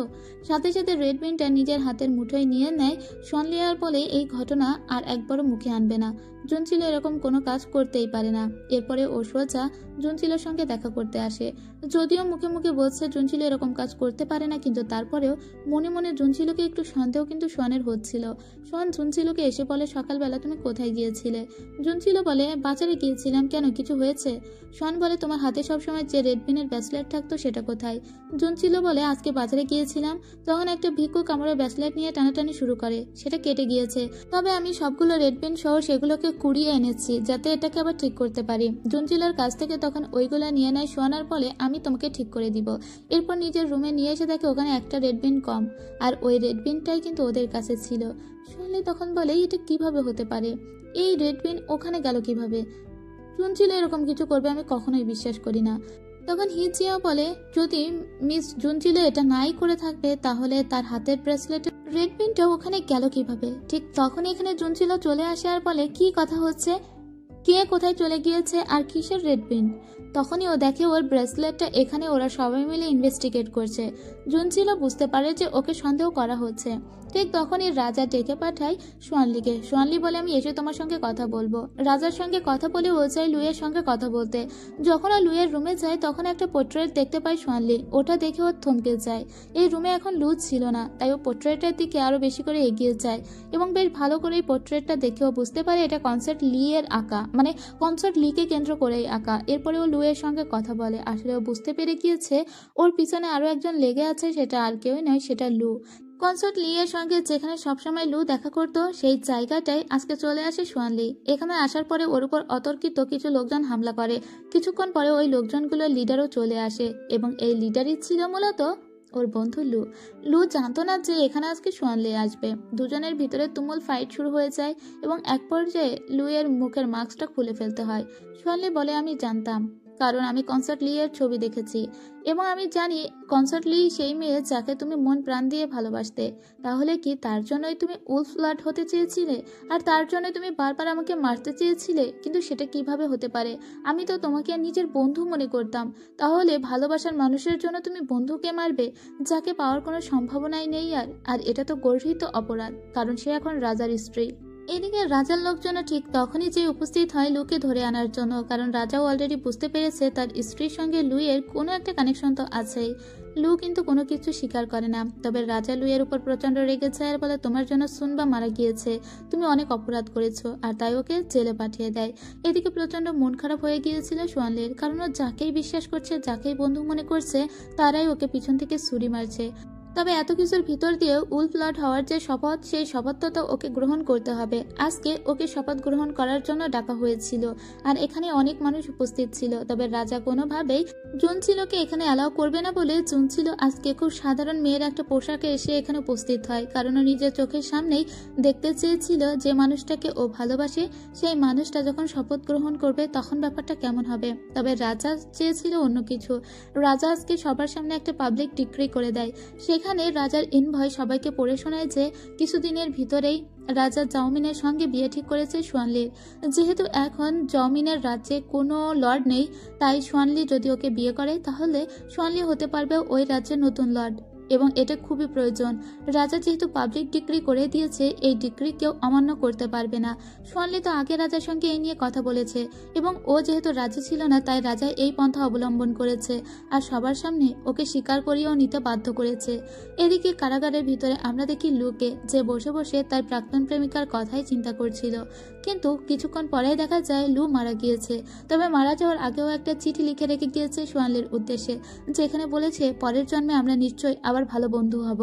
সাথে সাথে রেড বিনটা নিজের হাতের মুঠোয় নিয়ে নেয় সোয়ানলিয়ার বলে এই ঘটনা আর একবারও মুখে আনবে না। জুন ছিল এরকম কোনো কাজ করতেই পারে না। এরপরে ও সোজা জুন ছিলের সঙ্গে দেখা করতে আসে। যদিও মুখে মুখে বলছে জুন ছিল এরকম কাজ করতে পারে না, কিন্তু তারপরেও মনে মনে জুন ছিলকে একটু সন্দেহ কিন্তু সোয়ানের হচ্ছিল। সোয়ান জুন ছিলকে এসে বলে, সকালবেলা তুমি কোথায় গিয়েছিলে? জুন ছিল বলে, বাজারে গিয়েছিলাম। কেন, কিছু হয়েছে? সোয়ান বলে, তোমার হাতে সবসময় যে রেড বিনের ব্রেসলেট থাকতো সেটা কোথায়? জুন ছিল বলে, আজকে বাজারে গিয়েছিলাম, তখন একটা ভিক্ষুক আমার ব্রেসলেট নিয়ে টানাটানি শুরু করে, সেটা কেটে গিয়েছে। তবে আমি সবগুলো রেড বিন সহ সেগুলোকে কুড়িয়ে এনেছি যাতে এটাকে আবার ঠিক করতে পারি। জুন চিলার কাছ থেকে তখন ওইগুলো নিয়ে নেয় সোয়ানার বলে, আমি তোমাকে ঠিক করে দিব। এরপর নিজের রুমে নিয়ে এসে দেখে ওখানে একটা রেড বিন কম, আর ওই রেড বিনটাই কিন্তু ওদের কাছে ছিল। সোয়ালি তখন বলে, এটা কিভাবে হতে পারে? এই রেড বিন ওখানে গেল কিভাবে? জুন ছিল এরকম কিছু করবে আমি কখনোই বিশ্বাস করি না। তখন হিজিয়া বলে, যদি মিস জুনচিলো এটা নাই করে থাকবে তাহলে তার হাতের ব্রেসলেট রেড বিনটা ওখানে গেল কিভাবে? ঠিক তখন এখানে জুনচিলো চলে আসে আর বলে, কি কথা হচ্ছে? কে কোথায় চলে গিয়েছে আর কিসের রেড বিন? তখনই ও দেখে ওর ব্রেসলেটটা এখানে, ওরা সবাই মিলে ইনভেস্টিগেট করছে। জুনচিলো বুঝতে পারে যে ওকে সন্দেহ করা হচ্ছে। ঠিক তখনই রাজা ডেকে পাঠায় সোয়ানলিকে। সোয়ানলি বলে, আমি এসে তোমার সঙ্গে কথা বলবো। রাজার সঙ্গে কথা বলে ও চাই লুইয়ের সঙ্গে কথা বলতে। যখন ও লুইয়ের রুমে যায় তখন একটা পোর্ট্রেট দেখতে পায় সোয়ানলি। ওটা দেখে ও থমকে যায়। এই রুমে এখন লু ছিল না, তাই ও পোর্ট্রেটের দিকে আরো বেশি করে এগিয়ে যায় এবং বেশ ভালো করে এই পোর্ট্রেটটা দেখে ও বুঝতে পারে এটা কনসার্ট লি এর আঁকা, মানে কনসার্ট লিকে কেন্দ্র করেই আঁকা। এরপরে ও লুইয়ের সঙ্গে কথা বলে। আসলে ও বুঝতে পেরে গিয়েছে ওর পিছনে আরো একজন লেগে আছে, সেটা আর কেউই নয়, সেটা লু। কনসার্ট লি এর সঙ্গে যেখানে সবসময় লু দেখা করত সেই জায়গাটায় আজকে চলে আসে সোয়ানলি। এখানে আসার পরে ওর উপর অতর্কিত কিছু লোকজন হামলা করে। কিছুক্ষণ পরে ওই লোকজনগুলোর লিডারও চলে আসে এবং এই লিডারই ছিল মূলত ওর বন্ধু লু। লু জানতো না যে এখানে আজকে সোয়ানলি আসবে। দুজনের ভিতরে তুমুল ফাইট শুরু হয়ে যায় এবং এক পর্যায়ে লু এর মুখের মাস্কটা খুলে ফেলতে হয়। সোয়ানলি বলে, আমি জানতাম, কারণ আমি কনসার্ট লি এর ছবি দেখেছি এবং আমি জানি কনসার্ট লি সেই মেয়ে যাকে তুমি মন প্রাণ দিয়ে ভালোবাসতে। তাহলে কি তার জন্যই তুমি উলফ ব্লাড হতে চেয়েছিলে আর তার জন্য তুমি বারবার আমাকে মারতে চেয়েছিলে? কিন্তু সেটা কিভাবে হতে পারে? আমি তো তোমাকে নিজের বন্ধু মনে করতাম। তাহলে ভালোবাসার মানুষের জন্য তুমি বন্ধুকে মারবে যাকে পাওয়ার কোনো সম্ভাবনাই নেই? আর এটা তো গর্হিত অপরাধ, কারণ সে এখন রাজার স্ত্রী। এদিকে রাজার লোকজনও ঠিক তখনই যে উপস্থিত হয় লুকে ধরে আনার জন্য, কারণ রাজাও অলরেডি বুঝতে পেরেছে তার স্ত্রীর সঙ্গে লুইয়ের কোনো একটা কানেকশন তো আছেই। লু কিন্তু কোনো কিছু স্বীকার করে না। তবে রাজা লুইয়ের উপর প্রচন্ড রেগে যায় আর বলে, তোমার জন্য সুনবা মারা গিয়েছে, তুমি অনেক অপরাধ করেছো, আর তাই ওকে জেলে পাঠিয়ে দেয়। এদিকে প্রচন্ড মন খারাপ হয়ে গিয়েছিল সোয়ানলির, কারণ ও যাকেই বিশ্বাস করছে, যাকেই বন্ধু মনে করছে, তারাই ওকে পিছন থেকে ছুরি মারছে। তবে এত কিছুর ভিতর দিয়েও উলফ লর্ড হওয়ার যে শপথ, সেই শপথটা তো ওকে গ্রহণ করতে হবে। আজকে ওকে শপথ গ্রহণ করার জন্য ডাকা হয়েছিল আর এখানে অনেক মানুষ উপস্থিত ছিল। তবে রাজা কোনোভাবেই জুনচিলোকে এখানে অ্যালাউ করবে না বলে জুনচিলো আজকে খুব সাধারণ মেয়ের একটা পোশাকে এসে এখানে উপস্থিত হয়, কারণ ও নিজের চোখের সামনেই দেখতে চেয়েছিল যে মানুষটাকে ও ভালোবাসে সেই মানুষটা যখন শপথ গ্রহণ করবে তখন ব্যাপারটা কেমন হবে। তবে রাজা চেয়েছিল অন্য কিছু। রাজা আজকে সবার সামনে একটা পাবলিক ডিক্রি করে দেয়। সেখানে রাজার ইনভয় সবাইকে পড়ে শোনায় যে কিছুদিনের ভিতরেই রাজা জাওমিনের সঙ্গে বিয়ে ঠিক করেছে সোয়ানলির। যেহেতু এখন জাওমিনের রাজ্যে কোনো লর্ড নেই, তাই সোয়ানলি যদি ওকে বিয়ে করে তাহলে সোয়ানলি হতে পারবে ওই রাজ্যের নতুন লর্ড, এবং এটা খুবই প্রয়োজন। রাজা যেহেতু পাবলিক ডিক্রি করে দিয়েছে, এই ডিক্রি কেউ অমান্য করতে পারবে না। সোয়ানলি তো আগে রাজার সঙ্গে এই নিয়ে কথা বলেছে এবং ও যেহেতু রাজি ছিল না, তাই রাজা এই পন্থা অবলম্বন করেছে আর সবার সামনে ওকে স্বীকার করিয়েও নিতে বাধ্য করেছে। এদিকে কারাগারের ভিতরে আমরা দেখি লুকে, যে বসে বসে তার প্রাক্তন প্রেমিকার কথাই চিন্তা করছিল, কিন্তু কিছুক্ষণ পরেই দেখা যায় লু মারা গিয়েছে। তবে মারা যাওয়ার আগেও একটা চিঠি লিখে রেখে গিয়েছে সোয়ানলির উদ্দেশ্যে, যেখানে বলেছে পরের জন্মে আমরা নিশ্চয়ই আবার ভালো বন্ধু হব।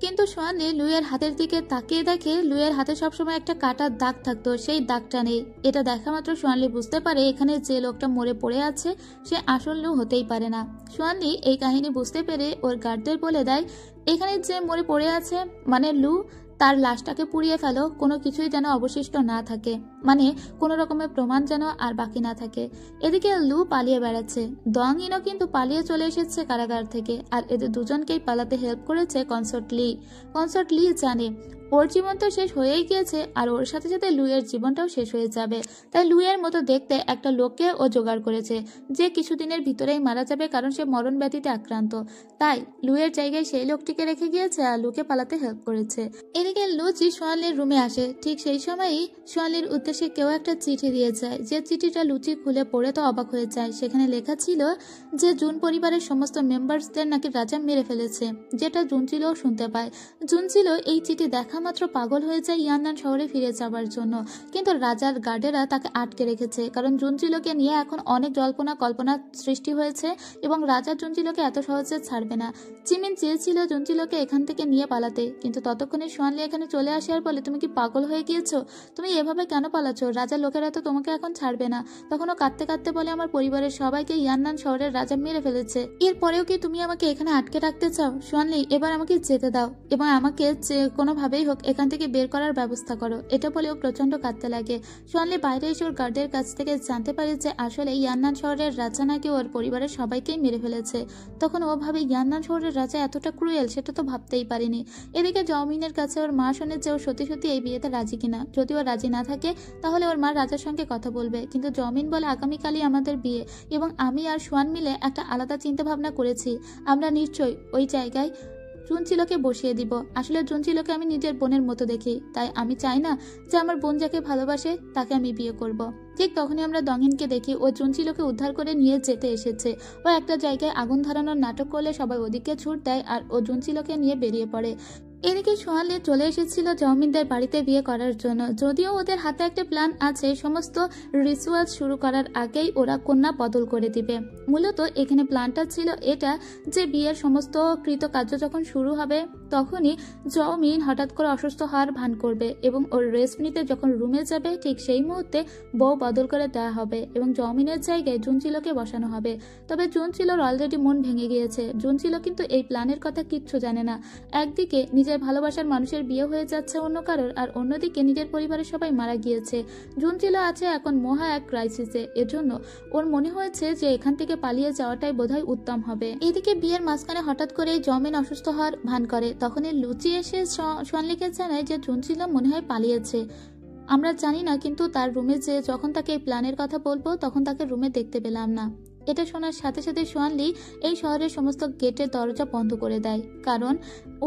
কিন্তু সোয়ানলি লুইয়ের হাতের দিকে তাকিয়ে দেখে লুইয়ের হাতে সবসময় একটা কাটার দাগ থাকতো, সেই দাগটা নেই। এটা দেখা মাত্র সোয়ানলি বুঝতে পারে এখানে যে লোকটা মরে পড়ে আছে সে আসল লু হতেই পারে না। সোয়ানলি এই কাহিনী বুঝতে পেরে ওর গার্ডদের বলে দেয়, এখানে যে মরে পড়ে আছে মানে লু, তার লাশটাকে পুড়িয়ে ফেলো, কোনো কিছুই যেন অবশিষ্ট না থাকে, মানে কোনো রকমের প্রমাণ যেন আর বাকি না থাকে। এদিকে লু পালিয়ে বেড়াচ্ছে, দং ইনও কিন্তু পালিয়ে চলে এসেছে কারাগার থেকে, আর এদের দুজনকেই পালাতে হেল্প করেছে কনসার্ট লি। কনসার্ট লি জানে ওর জীবন তো শেষ হয়েই গিয়েছে আর ওর সাথে সাথে লুইয়ের জীবনটাও শেষ হয়ে যাবে, তাই লুইয়ের মতো দেখতে একটা লোককে ও জোগাড় করেছে যে কিছুদিনের ভিতরেই মারা যাবে, কারণ সে মরণ ব্যাধিতে আক্রান্ত। তাই লুইয়ের জায়গায় সেই লোকটিকে রেখে গিয়েছে আর লুকে পালাতে হেল্প করেছে। এদিকে লুচি সোয়ানলির রুমে আসে। ঠিক সেই সময়ই সোয়ানলির উদ্দেশ্যে কেউ একটা চিঠি দিয়ে যায়, যে চিঠিটা লুচি খুলে পড়ে তো অবাক হয়ে যায়। সেখানে লেখা ছিল যে জুন পরিবারের সমস্ত মেম্বার্সদের নাকি রাজা মেরে ফেলেছে, যেটা জুনচিলোও শুনতে পায়। জুনচিলো এই চিঠি দেখা মাত্র পাগল হয়ে যায় ইয়াননান শহরে ফিরে যাবার জন্য, কিন্তু রাজার গার্ডেরা তাকে আটকে রেখেছে, কারণ জুনচিলোকে নিয়ে এখন অনেক জল্পনা কল্পনা সৃষ্টি হয়েছে এবং রাজা জুনচিলোকে এত সহজে ছাড়বে না। জিমিন চেয়েছিল জুনচিলোকে এখান থেকে নিয়ে পালাতে, কিন্তু ততক্ষণে সোয়ানলি এখানে চলে আসে আর বলে, তুমি কি পাগল হয়ে গিয়েছো? তুমি এভাবে কেন পালাচ্ছ? রাজার লোকেরা তো তোমাকে এখন ছাড়বে না। তখনও কাঁদতে কাঁদতে বলে, আমার পরিবারের সবাইকে ইয়াননান শহরের রাজা মেরে ফেলেছে, এরপরেও কি তুমি আমাকে এখানে আটকে রাখতে চাও? সোয়ানলি, এবার আমাকে যেতে দাও এবং আমাকে কোনোভাবেই হোক এখান থেকে বের করার ব্যবস্থা করো। এটা বলে ও প্রচন্ড কাঁদতে লাগে। সোয়ানলি বাইরে এসে ওর গার্ডের কাছ থেকে জানতে পারে যে আসলে ইয়াননান শহরের রাজা নাকি ওর পরিবারের সবাইকেই মেরে ফেলেছে। তখন ও ভাবে ইয়াননান শহরের রাজা এতটা ক্রুয়েল, সেটা তো ভাবতেই পারিনি। এদিকে জাওমিনের কাছে ওর মা শোনে যে ও সত্যি সত্যি এই বিয়েতে রাজি কিনা। যদি ও রাজি না থাকে তাহলে ওর মা রাজার সঙ্গে কথা বলবে, কিন্তু জাওমিন বলে আগামীকালই আমাদের বিয়ে এবং আমি আর সোয়ান মিলে একটা আলাদা চিন্তা ভাবনা করেছি, আমরা নিশ্চয়ই ওই জায়গায় জুনচিলোকে বসিয়ে দিব। আসলে জুনচিলোকে আমি নিজের বোনের মতো দেখি, তাই আমি চাই না যে আমার বোন যাকে ভালোবাসে তাকে আমি বিয়ে করব। ঠিক তখনই আমরা দঙিনকে দেখি, ও জুনচিলোকে উদ্ধার করে নিয়ে যেতে এসেছে। ও একটা জায়গায় আগুন ধরানোর নাটক করলে সবাই ওদিকে ছুট দেয় আর ও জুনচিলোকে নিয়ে বেরিয়ে পড়ে। এদিকে সোহালি চলে এসেছিল জমিনদের বাড়িতে বিয়ে করার জন্য। যদিও ওদের হাতে একটা প্ল্যান আছে, সমস্ত রিচুয়াল শুরু করার আগেই ওরা কন্যা বদল করে দিবে। মূলত এখানে প্ল্যানটা ছিল এটা যে বিয়ের সমস্ত কৃতকার্য যখন শুরু হবে তখনই জমিন হঠাৎ করে অসুস্থ হওয়ার ভান করবে এবং ওর রেস্ট নিতে যখন রুমে যাবে ঠিক সেই মুহূর্তে বউ বদল করে দেওয়া হবে এবং জমিনের জায়গায় জুনচিলোকে বসানো হবে। তবে জুনচিলোর অলরেডি মন ভেঙে গিয়েছে। জুনচিলো কিন্তু এই প্ল্যানের কথা কিচ্ছু জানে না। একদিকে নিজের ভালোবাসার মানুষের বিয়ে হয়ে যাচ্ছে অন্য কারোর, আর অন্যদিকে নিজের পরিবারের সবাই মারা গিয়েছে। জুনচিলো আছে এখন মহা এক ক্রাইসিসে। এজন্য ওর মনে হয়েছে যে এখান থেকে পালিয়ে যাওয়াটাই বোধহয় উত্তম হবে। এদিকে বিয়ের মাঝখানে হঠাৎ করে জমিন অসুস্থ হওয়ার ভান করে। তখনই লুচি এসে সোয়ানলিকে জানায় যে জুনচিলো মনে হয় পালিয়েছে। আমরা জানি না, কিন্তু তার রুমে যে যখন তাকে এই প্ল্যানের কথা বলবো তখন তাকে রুমে দেখতে পেলাম না। এটা শোনার সাথে সাথে সোয়ানলি এই শহরের সমস্ত গেটের দরজা বন্ধ করে দেয়, কারণ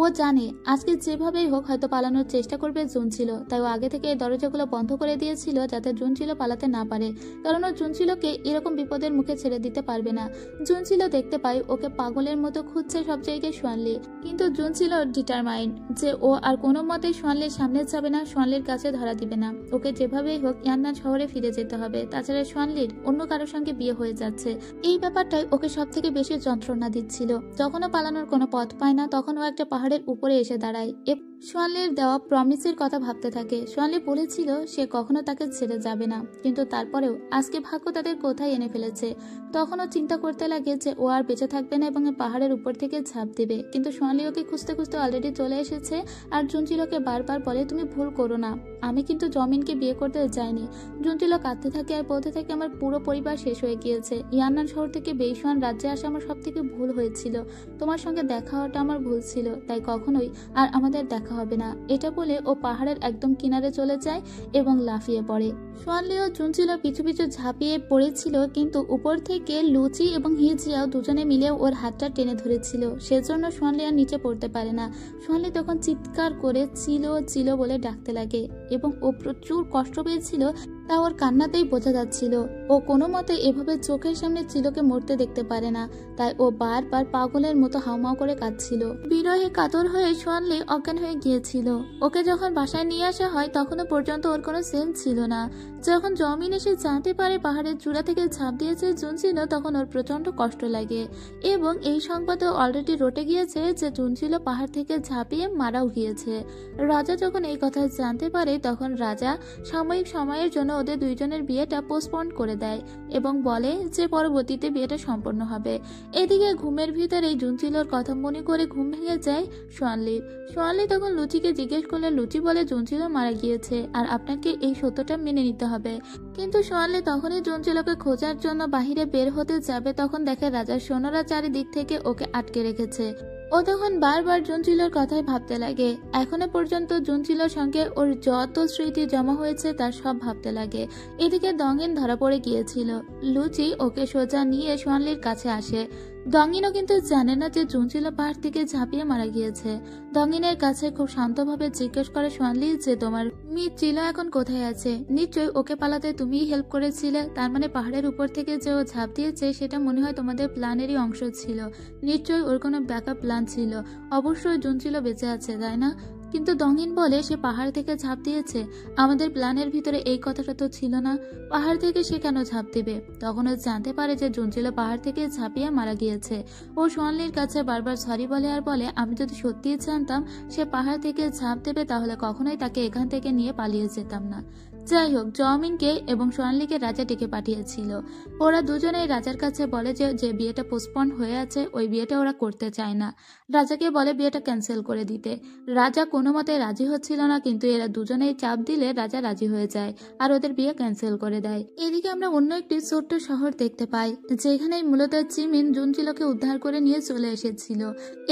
ও জানে আজকে যেভাবেই হোক হয়তো পালানোর চেষ্টা করবে জুনচিলো। তাই ও আগে থেকে এই দরজাগুলো বন্ধ করে দিয়েছিল যাতে জুনচিলো পালাতে না পারে, কারণ ও জুনচিলোকে এরকম বিপদের মুখে ছেড়ে দিতে পারবে না। জুনচিলো দেখতে পায় ওকে পাগলের মতো খুঁজছে সব জায়গায় সোয়ানলি, কিন্তু জুনচিলো ডিটারমাইন্ড যে ও আর কোনো মতেই সোয়ানলির সামনে যাবে না, সোয়ানলির কাছে ধরা দিবে না। ওকে যেভাবেই হোক ইয়ান্নান শহরে ফিরে যেতে হবে। তাছাড়া সোয়ানলির অন্য কারোর সঙ্গে বিয়ে হয়ে যাচ্ছে, এই ব্যাপারটাই ওকে সব থেকে বেশি যন্ত্রণা দিচ্ছিল। যখনও পালানোর কোনো পথ পায় না তখন ও একটা পাহাড়ের উপরে এসে দাঁড়ায়। সোয়ানলির দেওয়া প্রমিসের কথা ভাবতে থাকে। সোয়ানলি বলেছিল সে কখনো তাকে ছেড়ে যাবে না, কিন্তু তারপরেও আজকে ভাগ্য তাদের কোথায় এনে ফেলেছে। তখনও চিন্তা করতে লাগে যে ও আর বেঁচে থাকবে না এবং পাহাড়ের উপর থেকে ঝাঁপ দিবে। কিন্তু সোয়ানলি ওকে খুঁজতে খুঁজতে অলরেডি চলে এসেছে আর জুনচিলোকে বারবার বলে তুমি ভুল করো না, আমি কিন্তু জমিনকে বিয়ে করতে যাইনি। জুনচিলো কাঁদতে থাকে আর বলতে থাকে আমার পুরো পরিবার শেষ হয়ে গিয়েছে। ইয়ান্নান শহর থেকে বেইসওয়ান রাজ্যে আসা আমার সব থেকে ভুল হয়েছিল। তোমার সঙ্গে দেখা হওয়াটা আমার ভুল ছিল, তাই কখনোই আর আমাদের দেখা হবে না। এটা বলে ও পাহাড়ের একদম কিনারে চলে যায় এবং লাফিয়ে পড়ে। সোয়ানলি ও জুনচিলো পিছু পিছু ঝাঁপিয়ে পড়েছিল, কিন্তু উপর থেকে লুচি এবং হিজিয়াও দুজনে মিলে ওর হাতটা টেনে ধরেছিল। সেজন্য সোয়ানলি আর নিচে পড়তে পারে না। সোয়ানলি তখন চিৎকার করে চিলো চিলো বলে ডাকতে লাগে এবং ও প্রচুর কষ্ট পেয়েছিল, তা ওর কান্নাতেই বোঝা যাচ্ছিল। ও কোনো মতে এভাবে চোখের সামনে চিলোকে মরতে দেখতে পারে না, তাই ও বারবার পাগলের মতো হাউমাউ করে কাঁদছিল। বিরহে কাতর হয়ে সোয়ানলি অজ্ঞান হয়ে গিয়েছিল। ওকে যখন বাসায় নিয়ে আসা হয় তখনও পর্যন্ত ওর কোনো সেন্স ছিল না। যখন জমিন এসে জানতে পারে পাহাড়ের চূড়া থেকে ঝাঁপ দিয়েছে জুনচিলো তখন ওর প্রচন্ড কষ্ট লাগে এবং এই সংবাদে অলরেডি রটে গিয়েছে যে জুনচিলো পাহাড় থেকে ঝাঁপিয়ে মারাও গিয়েছে। রাজা যখন এই কথা জানতে পারে তখন রাজা সাময়িক সময়ের জন্য ওদের দুইজনের বিয়েটা পোস্টপোন করে দেয় এবং বলে যে পরবর্তীতে বিয়েটা সম্পন্ন হবে। এদিকে ঘুমের ভিতরে জুনচিলোর কথা মনে করে ঘুম ভেঙে যায় সোয়ানলির। সোয়ানলি তখন লুচিকে জিজ্ঞেস করলে লুচি বলে জুনচিলো মারা গিয়েছে আর আপনাকে এই সত্যটা মেনে নিতে হবে। কিন্তু সোয়ানলি তখনই জুনচিলোকে খোঁজার জন্য বাহিরে বের হতে যাবে তখন দেখে রাজার সৈন্যরা চারিদিক থেকে ওকে আটকে রেখেছে। ও তখন বারবার জুনচিলোর কথাই ভাবতে লাগে। এখনো পর্যন্ত জুনচিলোর সঙ্গে ওর যত স্মৃতি জমা হয়েছে তার সব ভাবতে লাগে। এদিকে দঙিন ধরা পড়ে গিয়েছিল। লুচি ওকে সোজা নিয়ে সোয়ানলির কাছে আসে। দঙিনও কিন্তু জানে না যে জুনচিলো পাহাড় থেকে ঝাঁপিয়ে মারা গিয়েছে। দঙিনের কাছে খুব শান্তভাবে জিজ্ঞেস করে সোয়ানলি যে তোমার মেয়ে চিলো এখন কোথায় আছে? নিশ্চয়ই ওকে পালাতে তুমিই হেল্প করেছিলে, তার মানে পাহাড়ের উপর থেকে যে ও ঝাঁপ দিয়েছে সেটা মনে হয় তোমাদের প্ল্যানেরই অংশ ছিল। নিশ্চয়ই ওর কোনো ব্যাকআপ প্ল্যান ছিল। অবশ্যই জুনচিলো বেঁচে আছে, তাই না? কিন্তু দঙিন বলে সে পাহাড় থেকে ঝাঁপ দিয়েছে, আমাদের প্ল্যানের ভিতরে এই কথাটা তো ছিল না। পাহাড় থেকে সে কেন ঝাঁপ দিবে? তখন ও জানতে পারে যে জুনচিলো পাহাড় থেকে ঝাঁপিয়ে মারা গিয়েছে। ও সোয়ানলির কাছে বারবার সরি বলে আর বলে আমি যদি সত্যিই জানতাম সে পাহাড় থেকে ঝাঁপ দেবে তাহলে কখনোই তাকে এখান থেকে নিয়ে পালিয়ে যেতাম না। যাই হোক, জমিনকে এবং সোয়ানলিকে রাজা ডেকে পাঠিয়েছিল। ওরা দুজনেই রাজার কাছে বলে যে বিয়েটা পোস্টপন হয়ে আছে ওই বিয়েটা ওরা করতে চায় না। রাজাকে বলে বিয়েটা ক্যান্সেল করে দিতে। রাজা কোনো মতে রাজি হচ্ছিল না, কিন্তু এরা দুজনেই চাপ দিলে রাজা রাজি হয়ে যায় আর ওদের বিয়ে ক্যান্সেল করে দেয়। এদিকে আমরা অন্য একটি ছোট্ট শহর দেখতে পাই যেখানে মূলত জিমিন জুনচিলোকে উদ্ধার করে নিয়ে চলে এসেছিল।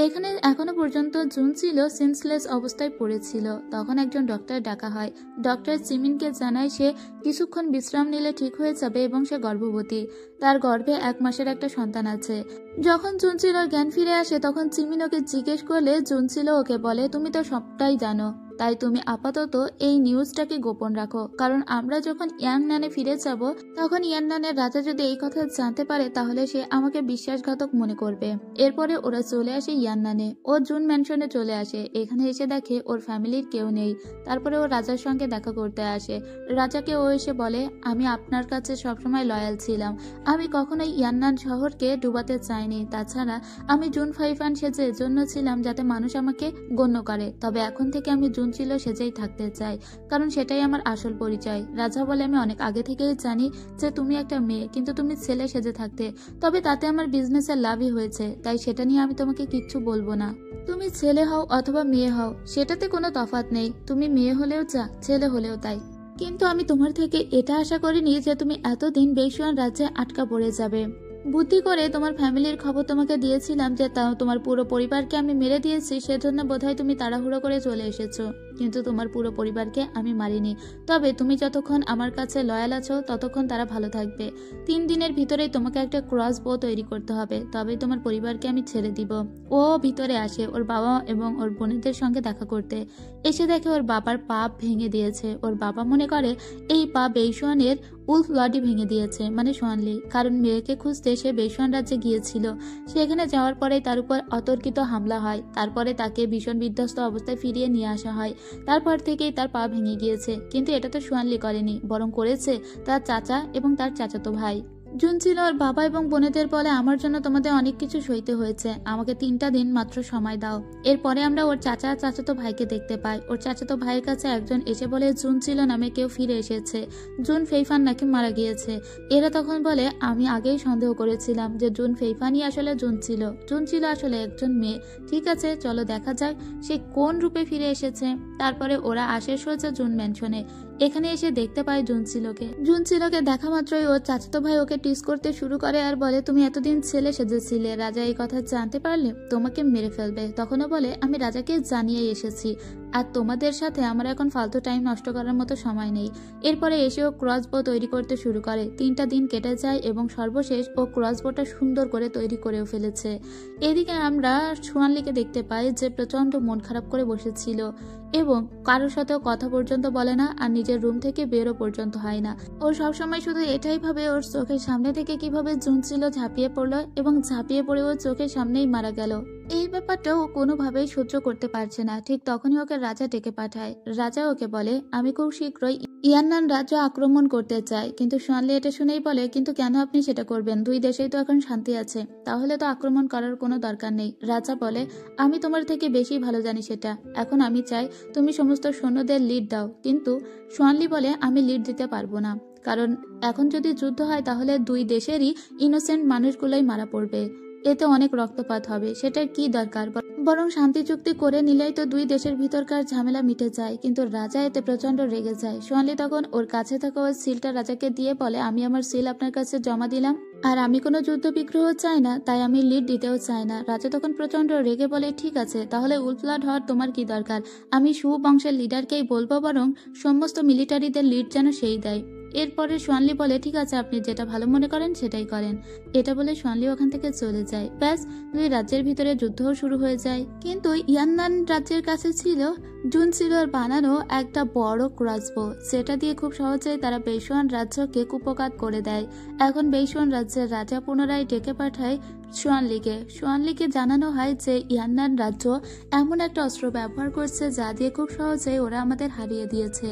এখানে এখনো পর্যন্ত জুনচিলো সেন্সলেস অবস্থায় পড়েছিল। তখন একজন ডক্টর ডাকা হয়। ডক্টর জিমিনকে জানায় সে কিছুক্ষণ বিশ্রাম নিলে ঠিক হয়ে যাবে এবং সে গর্ভবতী। তার গর্ভে 1 মাসের একটা সন্তান আছে। যখন জুনচিলোর জ্ঞান ফিরে আসে তখন জিমিন ওকে জিজ্ঞেস করলে জুনচিলো ওকে বলে, তুমি তো সবটাই জানো, তাই তুমি আপাতত এই নিউজটাকে গোপন রাখো, কারণ আমরা যখন ইয়াংনানে ফিরে যাব তখন ইয়াংনানের রাজা যদি এই কথা জানতে পারে তাহলে সে আমাকে বিশ্বাসঘাতক মনে করবে। এরপরে ওরা চলে আসে ইয়াংনানে। ও জুন ম্যানশনে চলে আসে। এখানে এসে দেখে ওর ফ্যামিলির কেউ নেই। তারপরে ও রাজার সঙ্গে দেখা করতে আসে। রাজাকে ও এসে বলে, আমি আপনার কাছে সবসময় লয়াল ছিলাম, আমি কখনোই ইয়ান্নান শহরকে ডুবাতে চাইনি। তাছাড়া আমি জুন ফাইফান সেজে এজন্য ছিলাম যাতে মানুষ আমাকে গণ্য করে, তবে এখন থেকে আমি জুনচিলো সেজেই থাকতে চাই, কারণ সেটাই আমার আসল পরিচয়। রাজা বলে, আমি অনেক আগে থেকেই জানি যে তুমি একটা মেয়ে, কিন্তু তুমি ছেলে সেজে থাকতে, তবে তাতে আমার বিজনেসের লাভই হয়েছে, তাই সেটা নিয়ে আমি তোমাকে কিচ্ছু বলবো না। তুমি ছেলে হও অথবা মেয়ে হও সেটাতে কোনো তফাৎ নেই, তুমি মেয়ে হলেও যা, ছেলে হলেও তাই। কিন্তু আমি তোমার থেকে এটা আশা করিনি যে তুমি এতদিন বেইসুয়ান রাজ্যে আটকা পড়ে যাবে। বুদ্ধি করে তোমার ফ্যামিলির খবর তোমাকে দিয়েছিলাম যে তোমার পুরো পরিবারকে আমি মেরে দিয়েছি, সেজন্য বোধহয় তুমি তাড়াহুড়ো করে চলে এসেছো, কিন্তু তোমার পুরো পরিবারকে আমি মারিনি। তবে তুমি যতক্ষণ আমার কাছে লয়াল আছো ততক্ষণ তারা ভালো থাকবে। 3 দিনের ভিতরেই তোমাকে একটা ক্রস বো তৈরি করতে হবে, তবেই তোমার পরিবারকে আমি ছেড়ে দিব। ও ভিতরে আসে ওর বাবা এবং ওর বোনেদের সঙ্গে দেখা করতে। এসে দেখে ওর বাবার পা ভেঙে দিয়েছে। ওর বাবা মনে করে এই পা বেইসুয়ানের উলফ লর্ডই ভেঙে দিয়েছে, মানে সোয়ানলি, কারণ মেয়েকে খুঁজতে সে বেইসুয়ান রাজ্যে গিয়েছিল। সেখানে যাওয়ার পরে তার উপর অতর্কিত হামলা হয়, তারপরে তাকে ভীষণ বিধ্বস্ত অবস্থায় ফিরিয়ে নিয়ে আসা হয়। তারপর থেকেই তার পা ভেঙে গিয়েছে, কিন্তু এটা তো সোয়ানলি করেনি, বরং করেছে তার চাচা এবং তার চাচাতো ভাই। জুনচিলো ওর বাবা এবং বোনেদের বলে, আমার জন্য তোমাদের অনেক কিছু সইতে হয়েছে, আমাকে 3টা দিন মাত্র সময় দাও। এরপরে আমরা ওর চাচা চাচাতো ভাইকে দেখতে পাই। ওর চাচাতো ভাইয়ের কাছে একজন এসে বলে জুনচিলো নামে কেউ ফিরে এসেছে, জুন ফেইফান নাকি মারা গিয়েছে। এরা তখন বলে, আমি আগেই সন্দেহ করেছিলাম যে জুন ফেইফানই আসলে জুনচিলো আসলে একজন মেয়ে। ঠিক আছে, চলো দেখা যাক সে কোন রূপে ফিরে এসেছে। তারপরে ওরা আসে সোজা জুন ম্যানশনে। এখানে এসে দেখতে পায় জুনচিলোকে দেখা মাত্রই ওর চাচাতো ভাই ওকে টিস করতে শুরু করে আর বলে, তুমি এতদিন ছেলে সেজেছিলে, রাজা এই কথা জানতে পারলে তোমাকে মেরে ফেলবে। তখনও বলে, আমি রাজাকে জানিয়ে এসেছি, আর তোমাদের সাথে আমার এখন ফালতু টাইম নষ্ট করার মতো সময় নেই। এরপরে এসে ও ক্রসবো তৈরি করতে শুরু করে। 3টা দিন কেটে যায় এবং সর্বশেষ ও ক্রসবোটা সুন্দর করে তৈরি করেও ফেলেছে। এদিকে আমরা সোয়ানলিকে দেখতে পাই যে প্রচন্ড মন খারাপ করে বসেছিল এবং কারোর সাথেও কথা পর্যন্ত বলে না, আর নিজের রুম থেকে বেরো পর্যন্ত হয় না। ও সবসময় শুধু এটাই ভাবে ওর চোখের সামনে থেকে কিভাবে জুনচিলো ঝাঁপিয়ে পড়লো এবং ঝাঁপিয়ে পড়ে ওর চোখের সামনেই মারা গেল। এই ব্যাপারটা ও কোনোভাবেই সহ্য করতে পারছে না। ঠিক তখনই ওকে রাজা ডেকে পাঠায়। রাজা ওকে বলে, আমি খুব শীঘ্রই ইয়ান্নান রাজ্য আক্রমণ করতে চাই। কিন্তু সোয়ানলি এটা শুনেই বলে, কিন্তু কেন আপনি সেটা করবেন? 2 দেশেই তো এখন শান্তি আছে, তাহলে তো আক্রমণ করার কোনো দরকার নেই। রাজা বলে, আমি তোমার থেকে বেশি ভালো জানি সেটা। এখন আমি চাই তুমি সমস্ত সৈন্যদের লিড দাও। কিন্তু সোয়ানলি বলে, আমি লিড দিতে পারবো না, কারণ এখন যদি যুদ্ধ হয় তাহলে 2 দেশেরই ইনোসেন্ট মানুষগুলোই মারা পড়বে, এতে অনেক রক্তপাত হবে, সেটার কি দরকার? বরং শান্তি চুক্তি করে নিলেই তো 2 দেশের ভিতরকার ঝামেলা মিটে যায়। কিন্তু রাজা এতে প্রচন্ড রেগে যায়। সোয়ানলি তখন ওর কাছে থাকা ওই সিলটা রাজাকে দিয়ে বলে, আমি আমার সিল আপনার কাছে জমা দিলাম, আর আমি কোনো যুদ্ধ বিগ্রহ চাই না, তাই আমি লিড দিতেও চাই না। রাজা তখন প্রচন্ড রেগে বলে, ঠিক আছে, তাহলে উলফলাড হওয়ার তোমার কি দরকার? আমি সু বংশের লিডারকেই বলবো, বরং সমস্ত মিলিটারিদের লিড যেন সেই দেয়। এরপরে সোয়ানলি বলে, ঠিক আছে, আপনি যেটা ভালো মনে করেন সেটাই করেন। এটা বলে সোয়ানলি ওখান থেকে চলে যায়। ব্যাস, 2 রাজ্যের ভিতরে যুদ্ধও শুরু হয়ে যায়। কিন্তু ইয়ান্নান রাজ্যের কাছে ছিল জুনচিলোর বানানো একটা বড় ক্রসবো, সেটা দিয়ে খুব সহজেই তারা বেইসুয়ান রাজ্যকে কুপকাত করে দেয়। এখন বেইসুয়ান রাজ্যের রাজা পুনরায় ডেকে পাঠায় সোয়ানলিকে জানানো হয় যে ইয়ান্নান রাজ্য এমন একটা অস্ত্র ব্যবহার করছে যা দিয়ে খুব সহজেই ওরা আমাদের হারিয়ে দিয়েছে।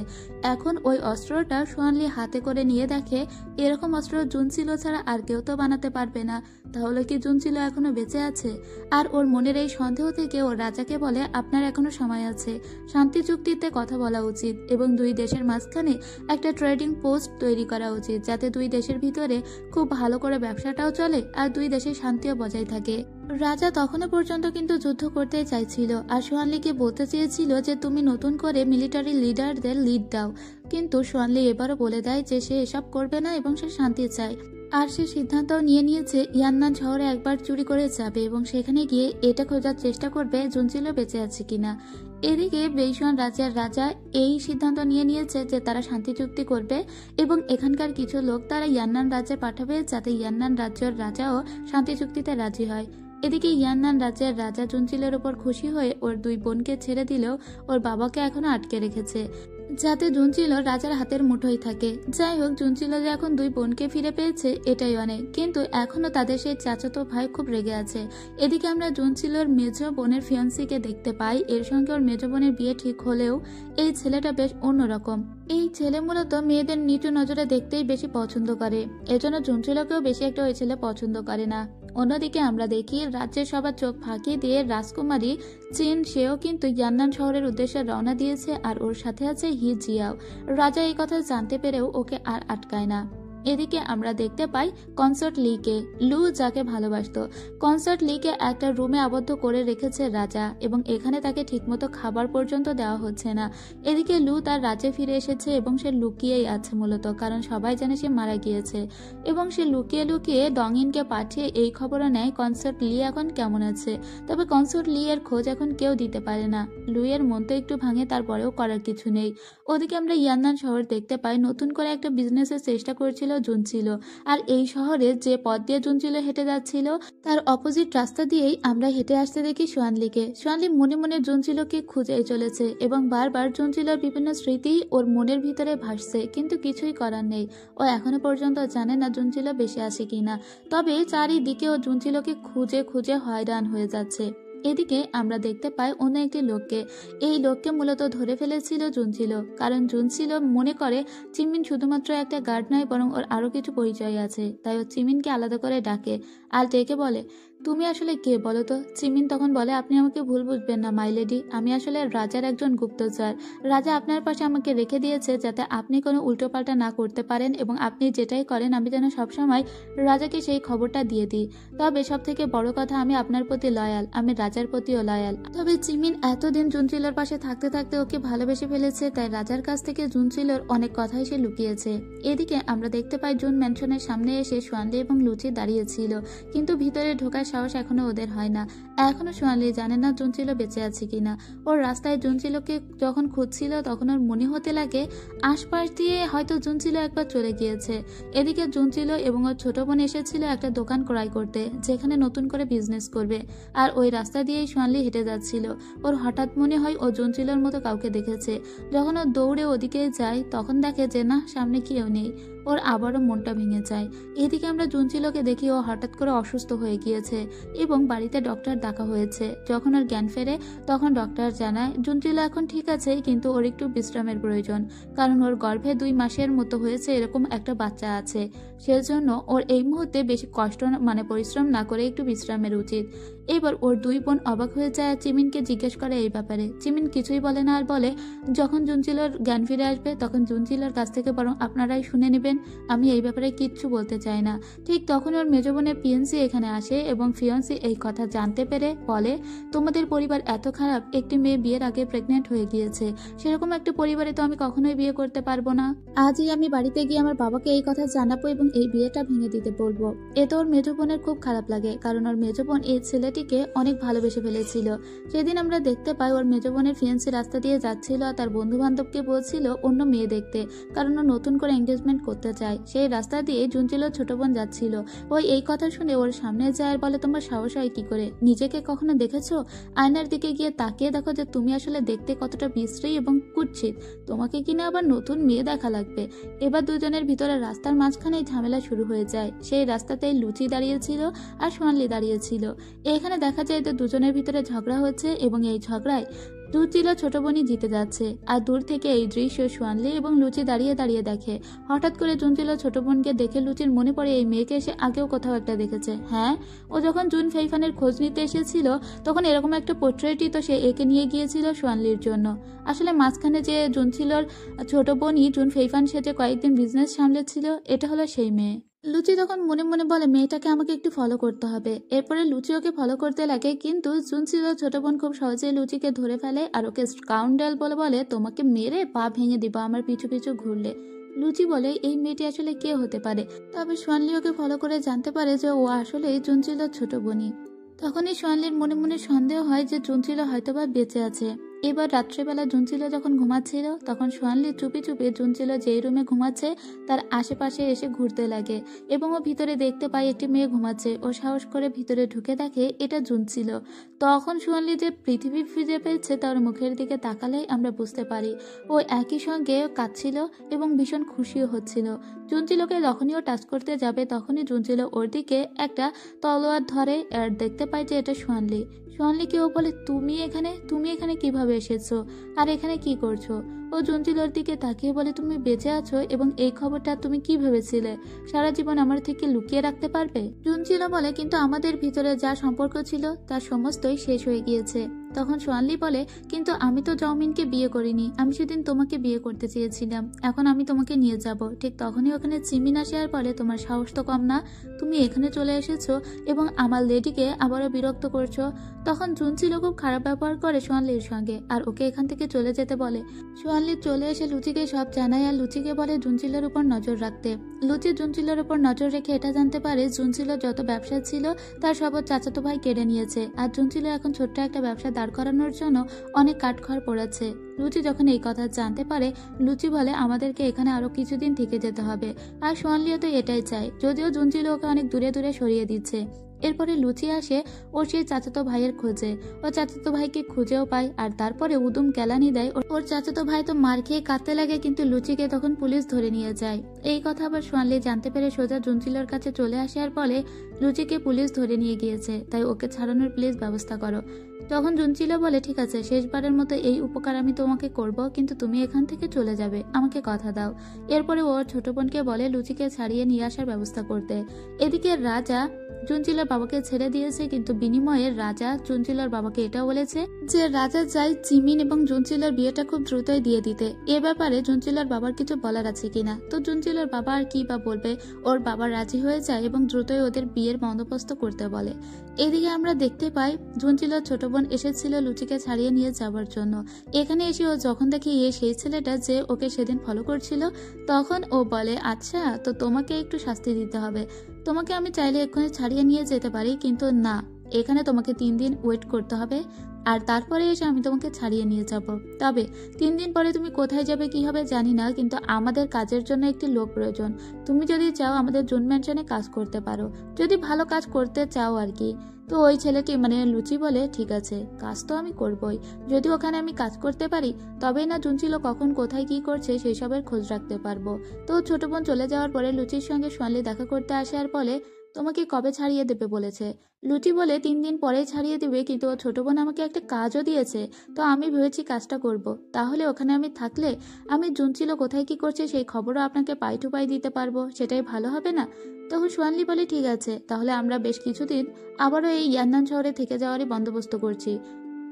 এখন ওই অস্ত্রটা সোয়ানলি হাতে করে নিয়ে দেখে এরকম অস্ত্র জুনচিলো ছাড়া আর কেউ তো বানাতে পারবে না। তাহলে কি জুনচিলো এখনো বেঁচে আছে? আর ওর মনের এই সন্দেহ থেকে ওর রাজাকে বলে, আপনার এখনো সময় আছে, শান্তি চুক্তিতে কথা বলা উচিত এবং 2 দেশের মাঝখানে একটা ট্রেডিং পোস্ট তৈরি করা উচিত, যাতে 2 দেশের ভিতরে খুব ভালো করে ব্যবসাটাও চলে আর 2 দেশের শান্তিও বজায় থাকে। রাজা তখনও পর্যন্ত কিন্তু যুদ্ধ করতে চাইছিল আর সোয়ানলিকে বলতে চেয়েছিল যে তুমি নতুন করে মিলিটারি লিডারদের লিড দাও। কিন্তু সোয়ানলি এবারও বলে দেয় যে সে এসব করবে না এবং সে শান্তি চায়। আর সে সিদ্ধান্তও নিয়ে নিয়েছে ইয়ান্নান শহরে একবার চুরি করে যাবে এবং সেখানে গিয়ে এটা খোঁজার চেষ্টা করবে জুনচিলো বেঁচে আছে কিনা। এদিকে বেইসুয়ান রাজ্যের রাজা এই সিদ্ধান্ত নিয়ে নিয়েছে যে তারা শান্তি চুক্তি করবে এবং এখানকার কিছু লোক তারা ইয়ান্নান রাজ্যে পাঠাবে যাতে ইয়ান্নান রাজ্যের রাজাও শান্তি চুক্তিতে রাজি হয়। এদিকে ইয়ান্নান রাজ্যের রাজা জুনচিলের ওপর খুশি হয়ে ওর দুই বোনকে ছেড়ে দিলেও ওর বাবাকে এখনো আটকে রেখেছে যাতে জুনচিলো রাজার হাতের মুঠোয় থাকে। যাই হোক, জুনচিলো যে এখন দুই বোনকে ফিরে পেয়েছে এটাই অনেক, কিন্তু এখনো তাদের সেই চাচাতো ভাই খুব রেগে আছে। এদিকে আমরা জুনচিলোর মেজ বোনের ফিয়ান্সিকে দেখতে পাই। এর সঙ্গে ওর মেজ বোনের বিয়ে ঠিক হলেও এই ছেলেটা বেশ অন্যরকম। এই ছেলে মূলত মেয়েদের নিচু নজরে দেখতেই বেশি পছন্দ করে, এজন্য জুনচিলোকেও বেশি একটা ওই ছেলে পছন্দ করে না। অন্যদিকে আমরা দেখি রাজ্যের সবার চোখ ফাঁকি দিয়ে রাজকুমারী চিন, সেও কিন্তু ইয়ান্নান শহরের উদ্দেশ্যে রওনা দিয়েছে আর ওর সাথে আছে হি জিয়াও। রাজা এই কথা জানতে পেরেও ওকে আর আটকায় না। এদিকে আমরা দেখতে পাই কনসার্ট লিকে, লু যাকে ভালোবাসতো, কনসার্ট লিকে একটা রুমে আবদ্ধ করে রেখেছে রাজা এবং এখানে তাকে ঠিকমতো খাবার পর্যন্ত দেওয়া হচ্ছে না। এদিকে লু তার রাজ্যে ফিরে এসেছে এবং সে লুকিয়েই আছে মূলত, কারণ সবাই জানে সে মারা গিয়েছে এবং সে লুকিয়ে লুকিয়ে ডংইনকে পাঠিয়ে এই খবরও নেয় কনসার্ট লি এখন কেমন আছে। তবে কনসার্ট লি এর খোঁজ এখন কেউ দিতে পারে না। লু এর মন তো একটু ভাঙে, তারপরেও করার কিছু নেই। ওদিকে আমরা ইয়ান্নান শহর দেখতে পাই, নতুন করে একটা বিজনেসের চেষ্টা করছিল জুনচিলো। আর এই শহরে যে পথ দিয়ে জুনচিলো হেঁটে যাচ্ছিল তার অপোজিট রাস্তা দিয়েই আমরা হেঁটে আসতে দেখি সোয়ানলিকে। সোয়ানলি মনে মনে জুনচিলোকে খুঁজেই চলেছে এবং বারবার জুনচিলোর বিভিন্ন স্মৃতি ওর মনের ভিতরে ভাসছে, কিন্তু কিছুই করার নেই। ও এখনো পর্যন্ত জানে না জুনচিলো বেঁচে আছে কিনা। তবে চারিদিকে ও জুনচিলোকে খুঁজে খুঁজে হয়রান হয়ে যাচ্ছে। এদিকে আমরা দেখতে পাই অন্য একটি লোককে। এই লোককে মূলত ধরে ফেলেছিল জুনচিলো, কারণ জুনচিলো মনে করে চিমিন শুধুমাত্র একটা গার্ড নয়, বরং ওর আরো কিছু পরিচয় আছে। তাই ও চিমিনকে আলাদা করে ডাকে আর ডেকে বলে, তুমি আসলে কে বলো তো? চিমিন তখন বলে, আপনি আমাকে ভুল বুঝবেন না মাই লেডি, আমি আসলে রাজার একজন গুপ্তচর। রাজা আপনার পাশে আমাকে রেখে দিয়েছে যাতে আপনি কোনো উল্টোপাল্টা না করতে পারেন এবং আপনি যেটাই করেন আমি যেন সবসময় রাজাকে সেই খবরটা দিয়ে দিই। তবে সব থেকে বড় কথা, আমি আপনার প্রতি লয়াল, আমি রাজার প্রতিও লয়াল। তবে চিমিন এতদিন জুনচিলোর পাশে থাকতে থাকতে ওকে ভালোবেসে ফেলেছে, তাই রাজার কাছ থেকে জুনচিলোর অনেক কথাই সে লুকিয়েছে। এদিকে আমরা দেখতে পাই জুন ম্যানশনের সামনে এসে সোয়ানলি এবং লুচি দাঁড়িয়েছিল, কিন্তু ভিতরে ঢোকার সাহস এখনো ওদের হয় না। এখনো সোয়ানলি জানে না জুনচিলো বেঁচে আছে কিনা। ওর রাস্তায় জুনচিলোকে যখন খুঁজছিল তখন ওর মনে হতে লাগে আশপাশ দিয়ে হয়তো জুনচিলো একবার চলে গিয়েছে। এদিকে জুনচিলো এবং ওর ছোট বোন এসেছিল একটা দোকান ক্রয় করতে যেখানে নতুন করে বিজনেস করবে, আর ওই রাস্তা দিয়েই সোয়ানলি হেঁটে যাচ্ছিল। ওর হঠাৎ মনে হয় ও জুনচিলোর মতো কাউকে দেখেছে। যখন ও দৌড়ে ওদিকে যায় তখন দেখে যে না, সামনে কেউ নেই। ওর আবারও মনটা ভেঙে যায়। এদিকে আমরা জুনচিলোকে দেখি ও হঠাৎ করে অসুস্থ হয়ে গিয়েছে এবং বাড়িতে ডক্টর ডাকা হয়েছে। যখন ওর জ্ঞান ফেরে তখন ডক্টর জানায় জুনচিলো এখন ঠিক আছে, কিন্তু ওর একটু বিশ্রামের প্রয়োজন, কারণ ওর গর্ভে 2 মাসের মতো হয়েছে এরকম একটা বাচ্চা আছে। সেজন্য ওর এই মুহূর্তে বেশি কষ্ট পরিশ্রম না করে একটু বিশ্রামের উচিত। এবার ওর 2 বোন অবাক হয়ে যায় চিমিনকে জিজ্ঞেস করে এই ব্যাপারে। চিমিন কিছুই বলে না আর বলে, যখন জুনচিলোর জ্ঞান ফিরে আসবে তখন জুনচিলোর কাছ থেকে বরং আপনারাই শুনে নেবেন, আমি এই ব্যাপারে কিচ্ছু বলতে চাই না। ঠিক তখন ওর মেজ বোনের ফিয়ান্সি এখানে আসে এবং ফিয়ান্সি এই কথা জানতে পেরে বলে, তোমাদের পরিবার এত খারাপ, একটি মেয়ে বিয়ের আগে প্রেগনেন্ট হয়ে গিয়েছে, সেরকম একটা পরিবারে তো আমি কখনোই বিয়ে করতে পারবো না। আজই আমি বাড়িতে গিয়ে আমার বাবাকে এই কথা জানাবো এবং এই বিয়েটা ভেঙে দিতে বলবো। এতে ওর মেজ বোনের খুব খারাপ লাগে, কারণ ওর মেজ বোন এই ছেলেটিকে অনেক ভালোবেসে ফেলেছিল। সেদিন আমরা দেখতে পাই ওর মেজ বোনের ফিয়ান্সি রাস্তা দিয়ে যাচ্ছিল আর তার বন্ধু বান্ধবকে বলছিল অন্য মেয়ে দেখতে, কারণ ও নতুন করে এঙ্গেজমেন্ট করতে চায়। সেই রাস্তা দিয়ে জুনচিলোর ছোট বোন যাচ্ছিল। ওই এই কথা শুনে ওর সামনে যায় আর বলে, তোমার সাহস হয় কি করে? নিজেকে কখনো দেখেছো? আয়নার দিকে গিয়ে তাকিয়ে দেখো যে তুমি আসলে দেখতে কতটা বিশ্রী এবং কুৎসিত। তোমাকে কিনা আবার নতুন মেয়ে দেখা লাগবে। এবার দুজনের ভিতরে রাস্তার মাঝখানেই ঝামেলা শুরু হয়ে যায়। সেই রাস্তাতেই লুচি দাঁড়িয়েছিল আর সোয়ানলি দাঁড়িয়েছিল। এখানে দেখা যায় যে দুজনের ভিতরে ঝগড়া হচ্ছে এবং এই ঝগড়ায় জুনচিলো ছোট বোনই জিতে যাচ্ছে। আর দূর থেকে এই দৃশ্য সোয়ানলি এবং লুচি দাঁড়িয়ে দাঁড়িয়ে দেখে। হঠাৎ করে জুনচিলো ছোট বোনকে দেখে লুচির মনে পড়ে এই মেয়েকে সে আগেও কোথাও একটা দেখেছে। হ্যাঁ, ও যখন জুন ফেইফানের খোঁজ নিতে এসেছিল তখন এরকম একটা পোর্ট্রেটই তো সে একে নিয়ে গিয়েছিল সোয়ানলির জন্য। আসলে মাঝখানে যে জুনচিলোর ছোট বোনই জুন ফেইফান সেজে কয়েকদিন বিজনেস সামলেছিল, এটা হলো সেই মেয়ে। লুচি তখন মনে মনে বলে, মেয়েটাকে আমাকে একটু ফলো করতে হবে। এরপরে লুচি ওকে ফলো করতে লাগে, কিন্তু জুনচিলো ছোট বোন খুব সহজেই লুচিকে ধরে ফেলে আর ওকে স্কাউন্ডাল বলে তোমাকে মেরে পা ভেঙে দিবা আমার পিছু পিছু ঘুরলে। লুচি বলে এই মেয়েটি আসলে কে হতে পারে। তবে সোয়ানলি ওকে ফলো করে জানতে পারে যে ও আসলে জুনচিলোর ছোট বোনই। তখনই সোয়ানলির মনে মনে সন্দেহ হয় যে জুনচিলো হয়তোবা বেঁচে আছে। এবার রাত্রেবেলা জুনচিলো যখন ঘুমাচ্ছিল তখন সোয়ানলি চুপি চুপি জুনচিলো যেই রুমে ঘুমাচ্ছে তার আশেপাশে এসে ঘুরতে লাগে এবং ও ভিতরে দেখতে পায় একটি মেয়ে ঘুমাচ্ছে। ও সাহস করে ভিতরে ঢুকে দেখে এটা জুনচিলো। তখন সোয়ানলি যে পৃথিবী ফিরে পেয়েছে তার মুখের দিকে তাকালেই আমরা বুঝতে পারি ও একই সঙ্গে কাঁদছিল এবং ভীষণ খুশিও হচ্ছিল। জুনচিলোকে যখনই ও টাচ করতে যাবে তখনই জুনচিলো ওর দিকে একটা তলোয়ার ধরে আর দেখতে পায় যে এটা সোয়ানলি। সোয়ানলিকে ও বলে, তুমি এখানে কিভাবে এসেছো আর এখানে কি করছো? ও জুনচিলোর দিকে তাকিয়ে বলে, তুমি বেঁচে আছো এবং এই খবরটা তুমি কি ভেবেছিলে সারা জীবন আমার থেকে লুকিয়ে রাখতে পারবে? জুনচিলো বলে, কিন্তু আমাদের ভিতরে যা সম্পর্ক ছিল তার সমস্তই শেষ হয়ে গিয়েছে। তখন সোয়ানলি বলে, কিন্তু আমি তো জমিনকে বিয়ে করিনি, আমি সেদিন তোমাকে বিয়ে করতে চেয়েছিলাম, এখন আমি তোমাকে নিয়ে যাব। ঠিক তখনই ওখানে চিমিন আসে আর বলে, তোমার সাহস তো কম না, তুমি এখানে চলে এসেছো এবং আমার লেডিকে আবারও বিরক্ত করছো। তখন জুনচিলো খুব খারাপ ব্যবহার করে সোয়ানলির সঙ্গে আর ওকে এখান থেকে চলে যেতে বলে। সোয়ানলি চলে এসে লুচিকে সব জানায় আর লুচিকে বলে জুনচিলোর উপর নজর রাখতে। লুচি জুনচিলোর উপর নজর রেখে এটা জানতে পারে জুনচিলোর যত ব্যবসা ছিল তার সব চাচাতো ভাই কেড়ে নিয়েছে আর জুনচিলো এখন ছোট্ট একটা ব্যবসা দাঁড় করানোর জন্য অনেক কাঠখড় পড়েছে। লুচি যখন এই কথা জানতে পারে লুচি বলে, আমাদেরকে এখানে আরো কিছুদিন থেকে যেতে হবে। আর সোয়ানলিও তো এটাই চায়, যদিও জুনচিলো ওকে অনেক দূরে দূরে সরিয়ে দিচ্ছে। এরপরে লুচি আসে ওর সেই চাচাতো ভাইয়ের খোঁজে। ও চাচাতো ভাইকে খুঁজেও পায় আর তারপরে উদুম কেলানি দেয়। ওর চাচাতো ভাই তো মার খেয়ে কাঁদতে লাগে, কিন্তু লুচিকে তখন পুলিশ ধরে নিয়ে যায়। এই কথা আবার সোয়ানলি জানতে পেরে সোজা জুনচিলোর কাছে চলে আসে আর বলে, লুচিকে পুলিশ ধরে নিয়ে গিয়েছে, তাই ওকে ছাড়ানোর প্লিজ ব্যবস্থা করো। তখন জুনচিলো বলে, ঠিক আছে, শেষবারের মতো এই উপকার আমি তোমাকে করব, কিন্তু তুমি এখান থেকে চলে যাবে, আমাকে কথা দাও। এরপরে ওর ছোট বোনকে বলে লুচিকে ছাড়িয়ে নিয়ে আসার ব্যবস্থা করতে। এদিকে রাজা জুনচিলোর বাবাকে ছেড়ে দিয়েছে, কিন্তু বিনিময়ে রাজা জুনচিলোর বাবাকে এটাও বলেছে যে রাজা চাই চিমিন এবং জুনচিলোর বিয়েটা খুব দ্রুতই দিয়ে দিতে। এ ব্যাপারে জুনচিলোর বাবার কিছু বলার আছে কিনা। তো জুনচিলোর বাবা আর কি বা বলবে, ওর বাবা রাজি হয়ে যায় এবং দ্রুতই ওদের বিয়ের বন্দোবস্ত করতে বলে। এদিকে আমরা দেখতে পাই জুনচিলোর ছোট বোন এসেছিল লুচিকে ছাড়িয়ে নিয়ে যাওয়ার জন্য। এখানে এসে ও যখন দেখে সেই ছেলেটা যে ওকে সেদিন ফলো করছিল, তখন ও বলে, আচ্ছা, তো তোমাকে একটু শাস্তি দিতে হবে। তোমাকে আমি চাইলে এক্ষুনি ছাড়িয়ে নিয়ে যেতে পারি, কিন্তু না, এখানে তোমাকে 3 দিন ওয়েট করতে হবে আর তারপরে এসে আমি তোমাকে ছাড়িয়ে নিয়ে যাব। তবে 3 দিন পরে তুমি কোথায় যাবে কি হবে জানি না, কিন্তু আমাদের কাজের জন্য একটি লোক প্রয়োজন। তুমি যদি চাও আমাদের জুন ম্যানশনে কাজ করতে পারো, যদি ভালো কাজ করতে চাও আর কি। তো ওই ছেলেটি মানে লুচি বলে, ঠিক আছে, কাজ তো আমি করবই, যদি ওখানে আমি কাজ করতে পারি তবেই না জুনচিলো কখন কোথায় কি করছে সেই সবের খোঁজ রাখতে পারবো। তো ছোট বোন চলে যাওয়ার পরে লুচির সঙ্গে সোয়ালি দেখা করতে আসে আর বলে, তোমাকে কবে ছাড়িয়ে দেবে বলেছে? লুচি বলে 3 দিন পরেই ছাড়িয়ে দেবে, কিন্তু ও ছোট বোন আমাকে একটা কাজও দিয়েছে, তো আমি ভেবেছি কাজটা করব। তাহলে ওখানে আমি থাকলে আমি জুনচিলো কোথায় কি করছে সেই খবরও আপনাকে পাই টু পাই দিতে পারবো, সেটাই ভালো হবে না? তখন সোয়ানলি বলে, ঠিক আছে, তাহলে আমরা বেশ কিছুদিন আবারও এই ইয়ান্নান শহরে থেকে যাওয়ারই বন্দোবস্ত করছি।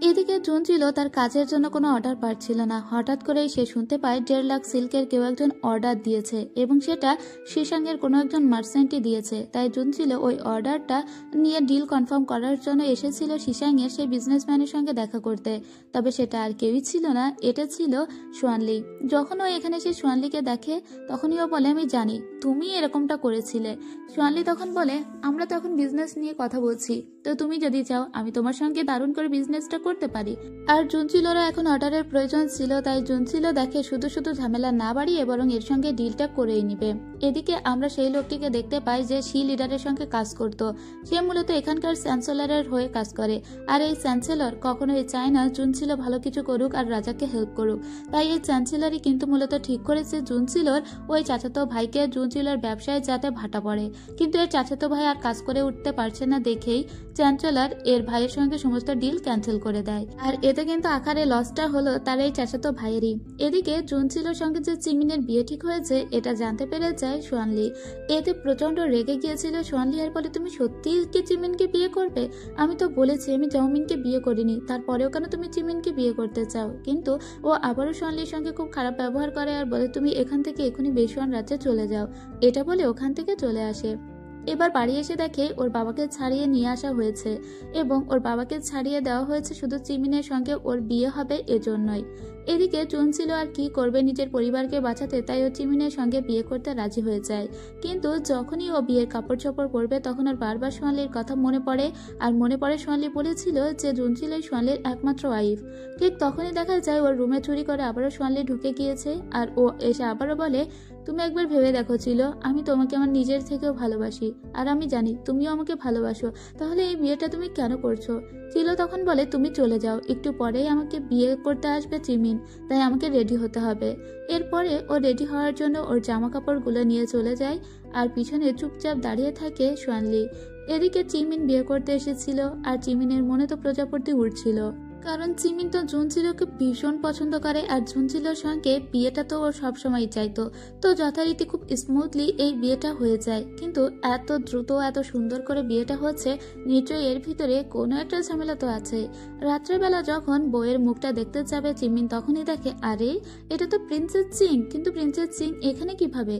এদিকে জুনচিলো তার কাজের জন্য কোনো অর্ডার পাচ্ছিল না। হঠাৎ করেই সে শুনতে পায় 1.5 লাখ সিল্কের কেউ একজন অর্ডার দিয়েছে এবং সেটা শিশাঙ্গের কোনো একজন মার্চেন্টই দিয়েছে। তাই জুনচিলো ওই অর্ডারটা নিয়ে ডিল কনফার্ম করার জন্য এসেছিল শিশাঙ্গের সেই বিজনেসম্যানের সঙ্গে দেখা করতে। তবে সেটা আর কেউই ছিল না, এটা ছিল সোয়ানলি। যখন ও এখানে সে সোয়ানলিকে দেখে তখনই ও বলে, আমি জানি তুমি এরকমটা করেছিলে। সোয়ানলি তখন বলে, আমরা তো এখন বিজনেস নিয়ে কথা বলছি, তো তুমি যদি চাও আমি তোমার সঙ্গে দারুণ করে বিজনেসটা করতে পারি। আর জুনচিলোরও এখন অর্ডারের প্রয়োজন ছিল, তাই জুনচিলো দেখে শুধু শুধু ঝামেলা না বাড়িয়ে বরং এর সঙ্গে ডিলটা করেই নিবে। এদিকে আমরা সেই লোকটিকে দেখতে পাই যে সি লিডারের সঙ্গে কাজ করত। সে মূলত এখানকার চ্যান্সেলরের হয়ে কাজ করে, আর এই চ্যান্সেলর কখনোই চায় না জুনচিলো ভালো কিছু করুক আর রাজাকে হেল্প করুক। তাই এই চ্যান্সেলরই কিন্তু মূলত ঠিক করেছে জুনচিলোর ওই চাচাতো ভাইকে জুনচিলোর ব্যবসায় যাতে ভাটা পড়ে। কিন্তু এর চাচাতো ভাই আর কাজ করে উঠতে পারছে না দেখেই চ্যান্সেলর এর ভাইয়ের সঙ্গে সমস্ত ডিল ক্যান্সেল করে দেয়। আর এতে কিন্তু আকারে লসটা হলো তার এই চাচাতো ভাইয়েরই। এদিকে জুনচিলোর সঙ্গে যে চিমিনের বিয়ে ঠিক হয়েছে এটা জানতে পেরে যায় সোয়ানলি। এতে প্রচন্ড রেগে গিয়েছিল সোয়ানলি আর বলে, তুমি সত্যি কি চিমিনকে বিয়ে করবে? আমি তো বলেছি আমি জমিনকে বিয়ে করিনি, তারপরেও কেন তুমি চিমিনকে বিয়ে করতে চাও? কিন্তু ও আবারও সোয়ানলির সঙ্গে খুব খারাপ ব্যবহার করে আর বলে, তুমি এখান থেকে এখনই বেশুয়ান রাজ্যে চলে যাও। এটা বলে ওখান থেকে চলে আসে। এবার বাড়ি এসে দেখে ওর বাবাকে ছাড়িয়ে নিয়ে আসা হয়েছে এবং ওর বাবাকে ছাড়িয়ে দেওয়া হয়েছে শুধু চিমিনের সঙ্গে ওর বিয়ে হবে এজন্যই। এদিকে চুনছিল আর কি করবে, নিজের পরিবারকে বাঁচাতে, তাই ও চিমিনের সঙ্গে বিয়ে করতে রাজি হয়ে যায়। কিন্তু যখনই ও বিয়ের কাপড় চোপড় পরবে তখন ওর বারবার সোনালির কথা মনে পড়ে। আর মনে পড়ে সোনালি বলেছিল যে চুনছিলই সোনালির একমাত্র ওয়াইফ। ঠিক তখনই দেখা যায় ওর রুমে চুরি করে আবারও সোনালি ঢুকে গিয়েছে আর ও এসে আবারও বলে, তুমি একবার ভেবে দেখো ছিল, আমি তোমাকে আমার নিজের থেকেও ভালোবাসি আর আমি জানি তুমিও আমাকে ভালোবাসো, তাহলে এই বিয়েটা তুমি কেন করছো? চিলো তখন বলে, তুমি চলে যাও, একটু পরেই আমাকে বিয়ে করতে আসবে চিমিন, তাই আমাকে রেডি হতে হবে। এরপরে ও রেডি হওয়ার জন্য ওর জামা কাপড়গুলো নিয়ে চলে যায় আর পিছনে চুপচাপ দাঁড়িয়ে থাকে সোয়ানলি। এদিকে চিমিন বিয়ে করতে এসেছিল আর চিমিনের মনে তো প্রজাপতি উঠছিল, কারণ চিমিন তো জুনচিলোকে ভীষণ পছন্দ করে আর জুনচিলোর সঙ্গে বিয়েটা তো ও সবসময় চাইতো। তো যথারীতি খুব স্মুথলি এই বিয়েটা হয়ে যায়, কিন্তু এত দ্রুত এত সুন্দর করে বিয়েটা হচ্ছে, নিশ্চয়ই এর ভিতরে কোনো একটা ঝামেলা তো আছে। রাত্রেবেলা যখন বউয়ের মুখটা দেখতে যাবে চিমিন তখনই দেখে, আরে এটা তো প্রিন্সেস সিং, কিন্তু প্রিন্সেস সিং এখানে কিভাবে?